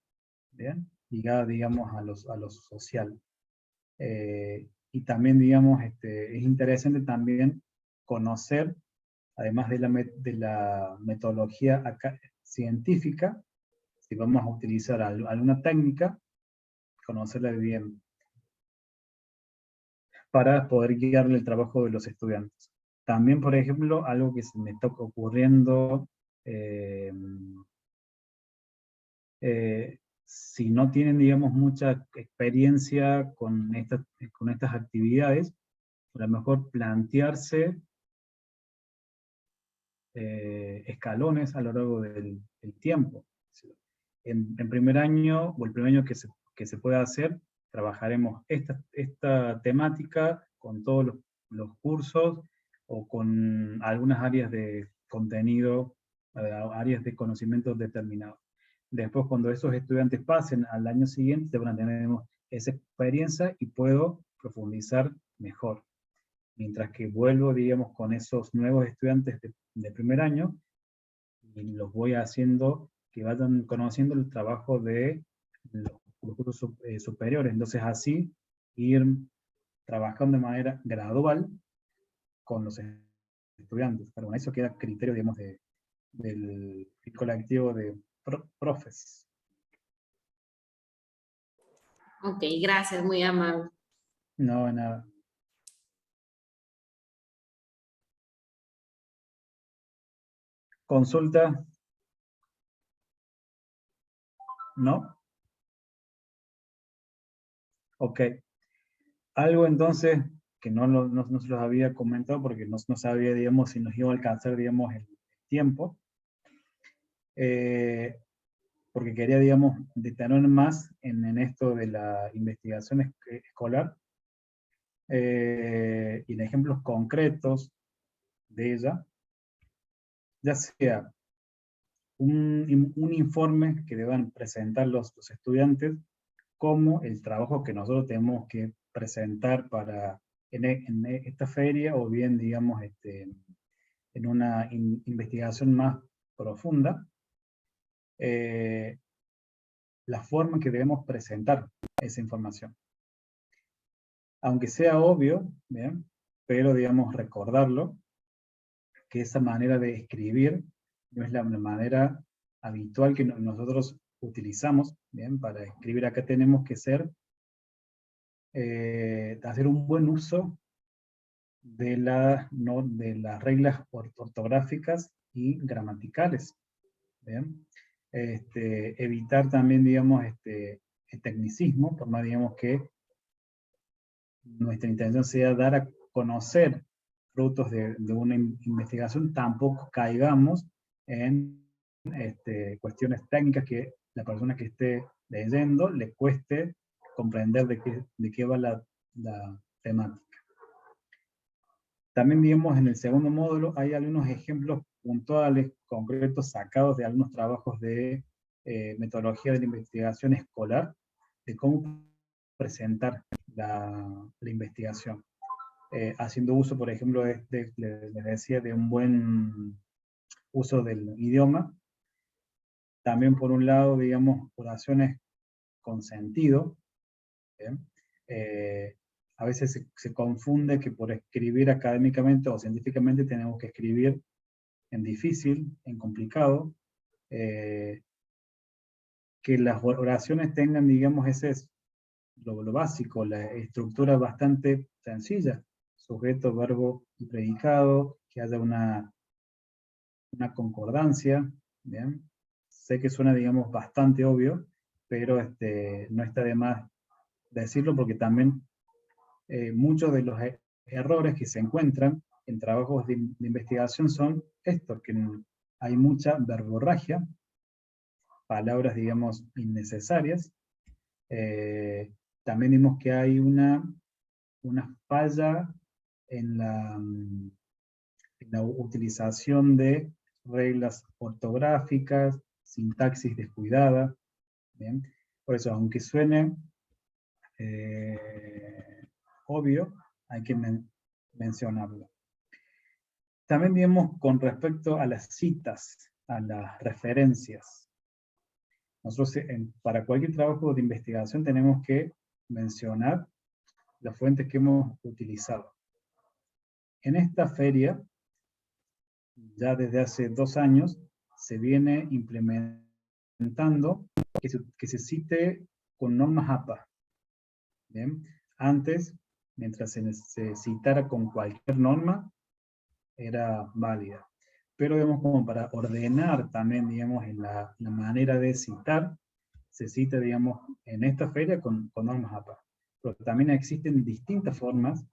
¿bien? Ligada, digamos, a lo social. Y también, digamos, es interesante también conocer, además de la metodología científica, si vamos a utilizar alguna técnica, conocerla bien, para poder guiarle el trabajo de los estudiantes. También, por ejemplo, algo que se me está ocurriendo, si no tienen, digamos, mucha experiencia con estas actividades, a lo mejor plantearse escalones a lo largo del tiempo. En primer año, o el primer año que se pueda hacer, trabajaremos esta temática con todos los cursos, o con algunas áreas de contenido, áreas de conocimiento determinados. Después, cuando esos estudiantes pasen al año siguiente, van a tener esa experiencia y puedo profundizar mejor. Mientras que vuelvo, digamos, con esos nuevos estudiantes de primer año, y los voy haciendo que vayan conociendo el trabajo de los los cursos superiores. Entonces así ir trabajando de manera gradual con los estudiantes. Pero bueno, eso queda a criterio, digamos, del colectivo de profes. Ok, gracias, muy amable. No, nada. Consulta. ¿No? Ok. Algo entonces que no se los había comentado porque no sabía, digamos, si nos iba a alcanzar, digamos, el tiempo. Porque quería, digamos, detener más en esto de la investigación escolar y en ejemplos concretos de ella, ya sea un informe que deban presentar los estudiantes, como el trabajo que nosotros tenemos que presentar en esta feria, o bien, digamos, en una investigación más profunda, la forma en que debemos presentar esa información. Aunque sea obvio, ¿bien? Pero, digamos, recordarlo, que esa manera de escribir no es la manera habitual que nosotros utilizamos, ¿bien? Para escribir acá tenemos que hacer un buen uso de las reglas ortográficas y gramaticales, ¿bien? Evitar también, digamos, el tecnicismo, por más, digamos, que nuestra intención sea dar a conocer frutos de una investigación, tampoco caigamos en cuestiones técnicas que la persona que esté leyendo le cueste comprender de qué va la temática. También, digamos, en el segundo módulo hay algunos ejemplos puntuales, concretos, sacados de algunos trabajos de metodología de la investigación escolar, de cómo presentar la investigación. Haciendo uso, por ejemplo, les decía, de un buen uso del idioma. También, por un lado, digamos, oraciones con sentido. A veces se confunde que por escribir académicamente o científicamente tenemos que escribir en difícil, en complicado. Que las oraciones tengan, digamos, ese es lo básico, la estructura bastante sencilla, sujeto, verbo y predicado, que haya una concordancia, ¿bien? Sé que suena, digamos, bastante obvio, pero no está de más decirlo, porque también muchos de los errores que se encuentran en trabajos de investigación son estos, que hay mucha verborragia, palabras, digamos, innecesarias. También vimos que hay una falla en la utilización de reglas ortográficas, sintaxis descuidada. ¿Bien? Por eso, aunque suene obvio, hay que mencionarlo. También vimos con respecto a las citas, a las referencias. Nosotros para cualquier trabajo de investigación tenemos que mencionar las fuentes que hemos utilizado. En esta feria, ya desde hace 2 años, se viene implementando que se cite con normas APA. ¿Bien? Antes, mientras se citara con cualquier norma, era válida. Pero, digamos, como para ordenar también, digamos, en la manera de citar, se cita, digamos, en esta feria con normas APA. Pero también existen distintas formas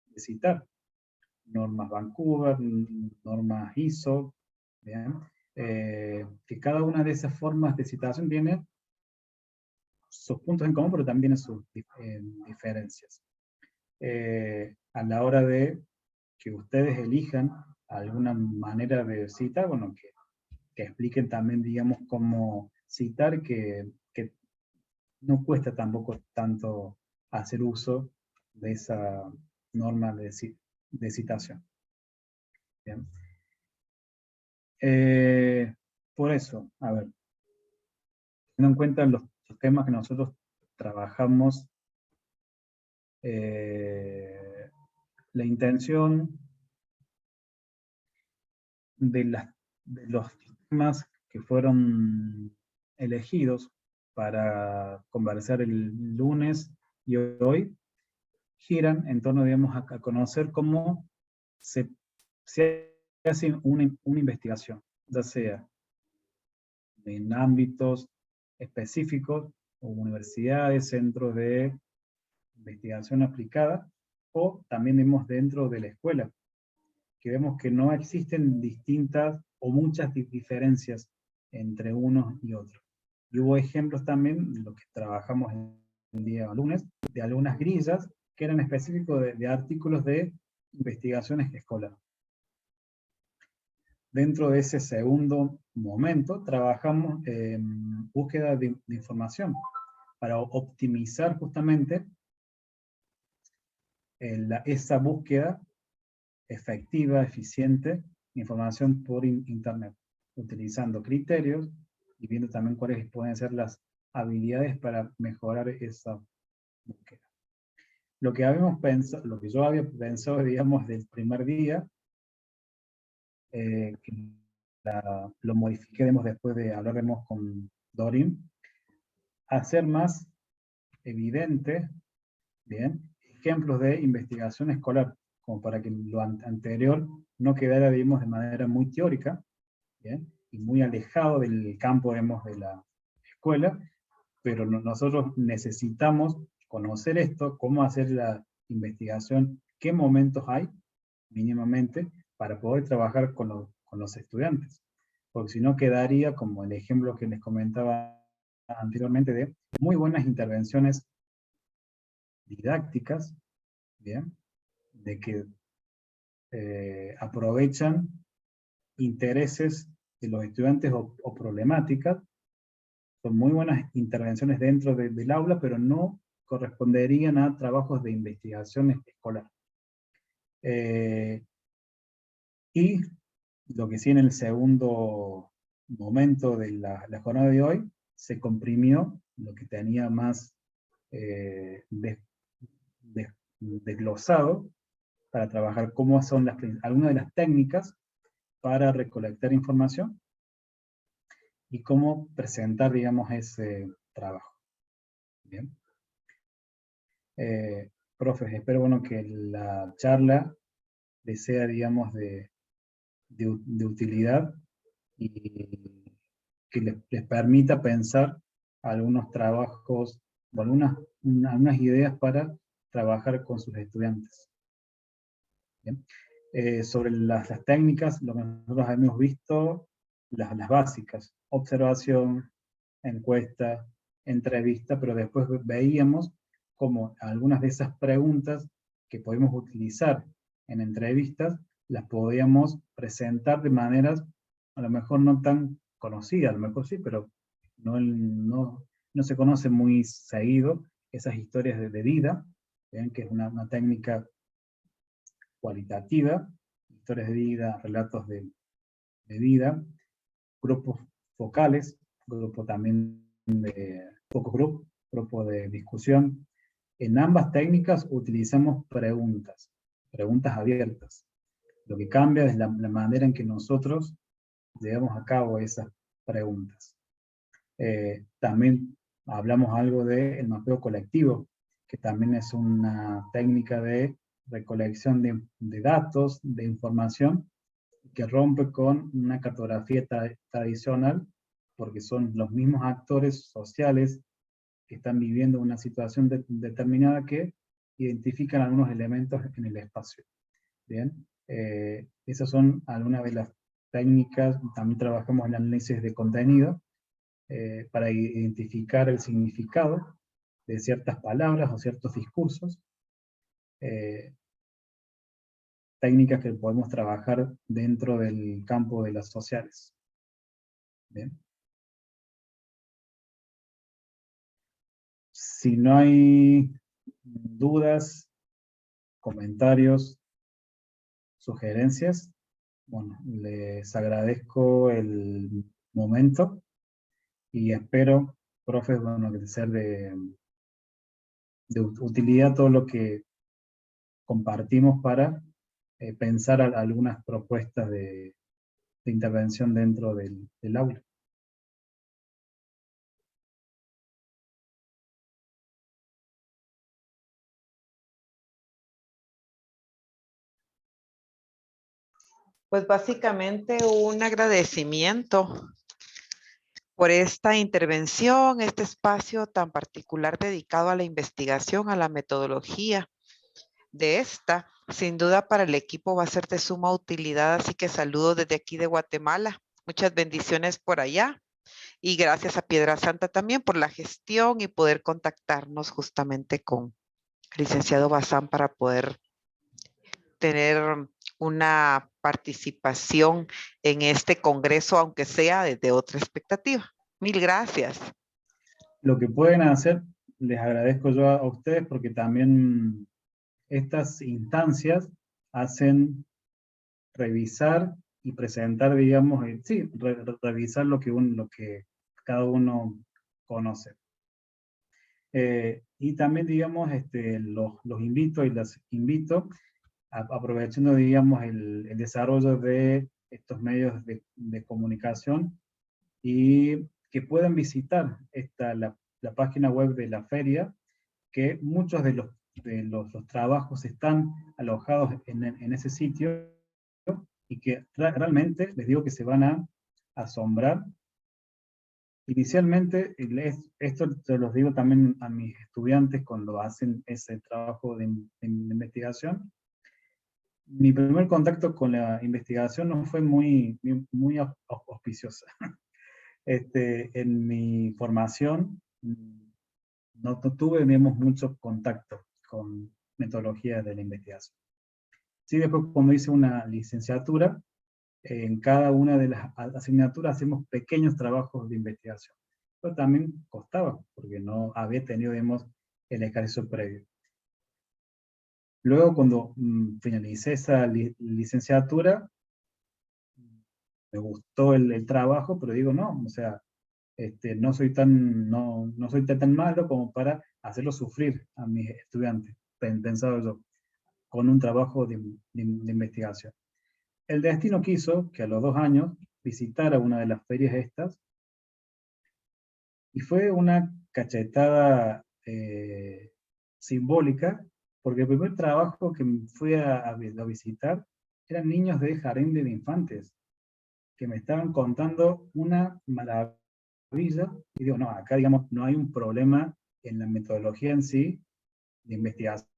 de citar. Normas Vancouver, normas ISO, ¿bien? Que cada una de esas formas de citación tiene sus puntos en común, pero también sus diferencias. A la hora de que ustedes elijan alguna manera de citar, bueno, que expliquen también, digamos, cómo citar, que no cuesta tampoco tanto hacer uso de esa norma de citación. Bien. Por eso, a ver, teniendo en cuenta los temas que nosotros trabajamos la intención de los temas que fueron elegidos para conversar el lunes y hoy, giran en torno, digamos, a conocer cómo se hace una investigación, ya sea en ámbitos específicos, o universidades, centros de investigación aplicada, o también vemos dentro de la escuela, que vemos que no existen distintas o muchas diferencias entre unos y otros. Y hubo ejemplos también, de lo que trabajamos el día lunes, de algunas grillas que eran específicos de artículos de investigaciones escolares. Dentro de ese segundo momento, trabajamos en búsqueda de información para optimizar justamente esa búsqueda efectiva, eficiente, información por internet, utilizando criterios y viendo también cuáles pueden ser las habilidades para mejorar esa búsqueda. Lo que habíamos pensado, lo que yo había pensado, digamos, del primer día, que lo modifiqué, digamos, después de hablaremos con Dorin, hacer más evidente, bien, ejemplos de investigación escolar, como para que lo anterior no quedara, digamos, de manera muy teórica, bien, y muy alejado del campo, digamos, de la escuela, pero nosotros necesitamos conocer esto, cómo hacer la investigación, qué momentos hay, mínimamente, para poder trabajar con los estudiantes. Porque si no quedaría, como el ejemplo que les comentaba anteriormente, de muy buenas intervenciones didácticas, ¿bien? De que aprovechan intereses de los estudiantes o problemáticas. Son muy buenas intervenciones dentro del aula, pero no corresponderían a trabajos de investigación escolar. Y lo que sí, en el segundo momento de la jornada de hoy, se comprimió lo que tenía más desglosado para trabajar cómo son algunas de las técnicas para recolectar información y cómo presentar, digamos, ese trabajo. Bien. Profes, espero, bueno, que la charla les sea, digamos, de utilidad y que les permita pensar algunos trabajos o algunas ideas para trabajar con sus estudiantes. ¿Bien? Sobre las técnicas, lo que nosotros hemos visto, las básicas, observación, encuesta, entrevista, pero después veíamos como algunas de esas preguntas que podemos utilizar en entrevistas, las podíamos presentar de maneras a lo mejor no tan conocidas, a lo mejor sí, pero no se conoce muy seguido esas historias de vida, ¿ven? Que es una técnica cualitativa, historias de vida, relatos de vida, grupos focales, grupo también de focus group, grupo de discusión. En ambas técnicas utilizamos preguntas abiertas. Lo que cambia es la manera en que nosotros llevamos a cabo esas preguntas. También hablamos algo del mapeo colectivo, que también es una técnica de recolección de datos, de información, que rompe con una cartografía tradicional, porque son los mismos actores sociales que están viviendo una situación determinada que identifican algunos elementos en el espacio. Bien, esas son algunas de las técnicas. También trabajamos en análisis de contenido para identificar el significado de ciertas palabras o ciertos discursos. Técnicas que podemos trabajar dentro del campo de las sociales. Bien. Si no hay dudas, comentarios, sugerencias, bueno, les agradezco el momento y espero, profes, bueno, que ser de utilidad todo lo que compartimos para pensar algunas propuestas de intervención dentro del aula. Pues básicamente un agradecimiento por esta intervención, este espacio tan particular dedicado a la investigación, a la metodología de esta. Sin duda para el equipo va a ser de suma utilidad, así que saludos desde aquí de Guatemala. Muchas bendiciones por allá. Y gracias a Piedra Santa también por la gestión y poder contactarnos justamente con el licenciado Bazán para poder tener una participación en este congreso, aunque sea desde otra expectativa. Mil gracias. Lo que pueden hacer, les agradezco yo a ustedes porque también estas instancias hacen revisar y presentar, digamos, sí, revisar lo que cada uno conoce. Y también, digamos, los invito y las invito, aprovechando, digamos, el desarrollo de estos medios de comunicación, y que puedan visitar la página web de la feria, que muchos de los trabajos están alojados en ese sitio, y que realmente les digo que se van a asombrar. Inicialmente, esto te los digo también a mis estudiantes cuando hacen ese trabajo de investigación. Mi primer contacto con la investigación no fue muy auspiciosa. En mi formación no tuve, digamos, mucho contacto con metodologías de la investigación. Sí, después cuando hice una licenciatura, en cada una de las asignaturas hacemos pequeños trabajos de investigación. Pero también costaba, porque no había tenido, digamos, el ejercicio previo. Luego, cuando finalicé esa licenciatura, me gustó el trabajo, pero digo, no, o sea, no soy tan malo como para hacerlo sufrir a mis estudiantes, pensaba yo, con un trabajo de investigación. El destino quiso que a los 2 años visitara una de las ferias estas, y fue una cachetada simbólica, porque el primer trabajo que fui a visitar eran niños de jardín de infantes, que me estaban contando una maravilla, y digo, no, acá, digamos, no hay un problema en la metodología en sí, de investigación,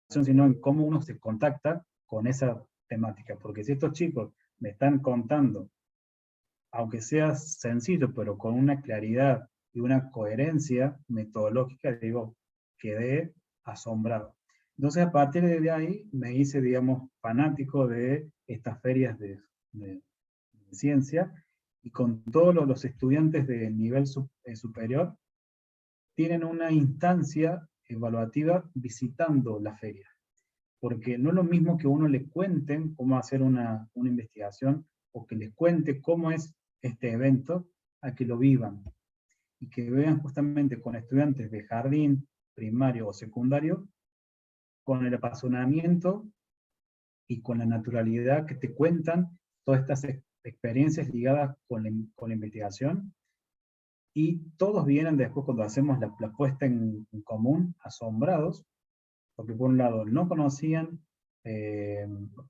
sino en cómo uno se contacta con esa temática, porque si estos chicos me están contando, aunque sea sencillo, pero con una claridad y una coherencia metodológica, digo, quedé asombrado. Entonces, a partir de ahí, me hice, digamos, fanático de estas ferias de ciencia, y con todos los estudiantes de nivel superior, tienen una instancia evaluativa visitando la feria. Porque no es lo mismo que uno le cuenten cómo hacer una investigación, o que les cuente cómo es este evento, a que lo vivan. Y que vean justamente con estudiantes de jardín, primario o secundario, con el apasionamiento y con la naturalidad que te cuentan todas estas experiencias ligadas con la investigación. Y todos vienen después, cuando hacemos la puesta en común, asombrados, porque por un lado no conocían,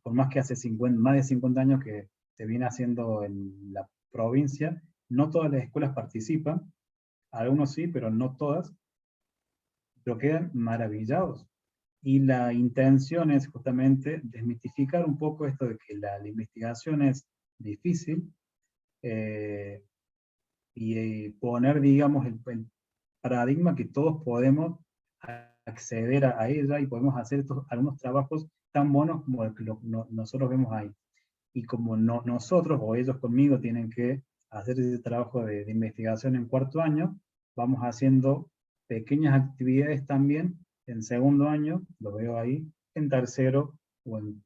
por más que hace más de 50 años que se viene haciendo en la provincia, no todas las escuelas participan, algunos sí, pero no todas, pero quedan maravillados. Y la intención es justamente desmitificar un poco esto de que la investigación es difícil, y poner, digamos, el paradigma que todos podemos acceder a ella, y podemos hacer algunos trabajos tan buenos como el que nosotros vemos ahí. Y como nosotros o ellos conmigo tienen que hacer ese trabajo de investigación en 4º año, vamos haciendo pequeñas actividades también en 2º año, lo veo ahí, en 3º o en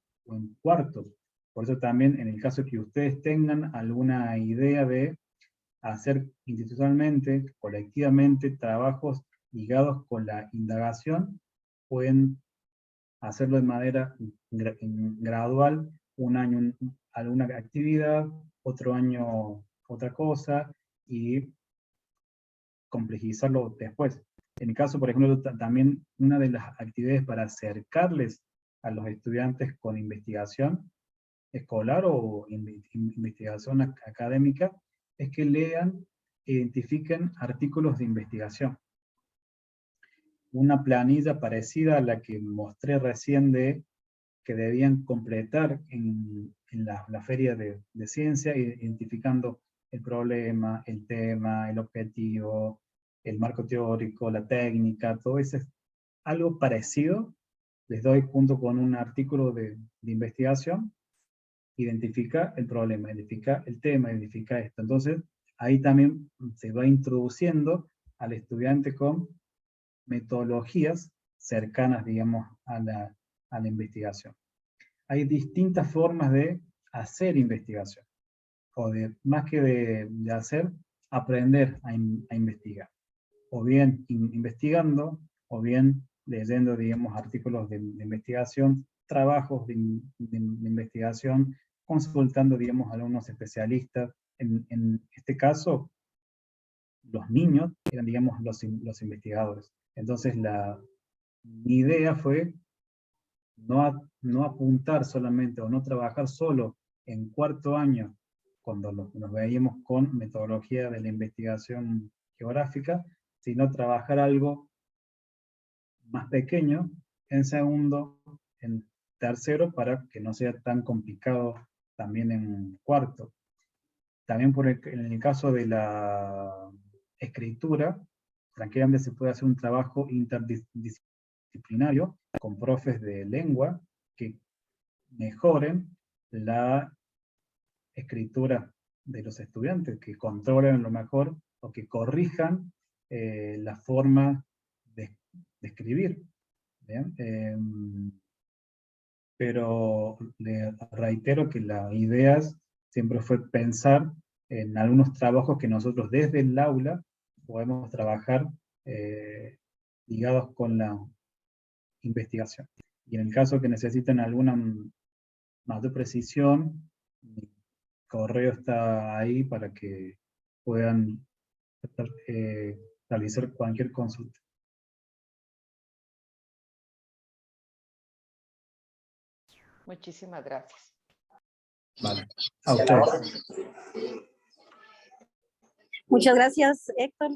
4º. Por eso también, en el caso que ustedes tengan alguna idea de hacer institucionalmente, colectivamente, trabajos ligados con la indagación, pueden hacerlo de manera gradual, un año alguna actividad, otro año otra cosa, y complejizarlo después. En mi caso, por ejemplo, también una de las actividades para acercarles a los estudiantes con investigación escolar o investigación académica es que lean e identifiquen artículos de investigación. Una planilla parecida a la que mostré recién que debían completar en la feria de ciencia, identificando el problema, el tema, el objetivo, el marco teórico, la técnica, todo eso es algo parecido. Les doy junto con un artículo de investigación, identifica el problema, identifica el tema, identifica esto. Entonces, ahí también se va introduciendo al estudiante con metodologías cercanas, digamos, a la investigación. Hay distintas formas de hacer investigación, o más que de hacer, aprender a investigar. O bien investigando, o bien leyendo, digamos, artículos de investigación, trabajos de investigación, consultando, digamos, a algunos especialistas. En este caso, los niños eran, digamos, los investigadores. Entonces, mi idea fue no apuntar solamente o no trabajar solo en cuarto año, cuando nos veíamos con metodología de la investigación geográfica, sino trabajar algo más pequeño en segundo, en tercero, para que no sea tan complicado también en cuarto. También en el caso de la escritura, tranquilamente se puede hacer un trabajo interdisciplinario con profes de lengua que mejoren la escritura de los estudiantes, que controlen lo mejor o que corrijan la forma de escribir. ¿Bien? Pero le reitero que la idea siempre fue pensar en algunos trabajos que nosotros desde el aula podemos trabajar ligados con la investigación. Y en el caso que necesiten alguna mayor precisión, mi correo está ahí para que puedan realizar cualquier consulta. Muchísimas gracias. Vale. A ustedes. Muchas gracias, Héctor,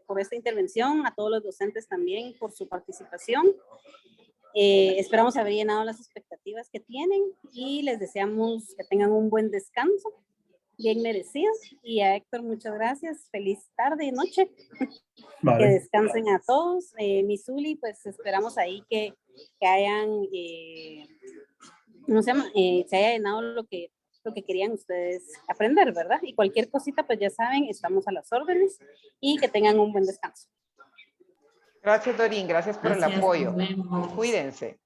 por esta intervención, a todos los docentes también por su participación. Esperamos haber llenado las expectativas que tienen y les deseamos que tengan un buen descanso, bien merecido. Y a Héctor, muchas gracias. Feliz tarde y noche. Vale. Que descansen a todos. Misuli, pues esperamos ahí que hayan, se haya llenado lo que querían ustedes aprender, ¿verdad? Y cualquier cosita, pues ya saben, estamos a las órdenes y que tengan un buen descanso. Gracias, Dorín. Gracias por el apoyo. Cuídense.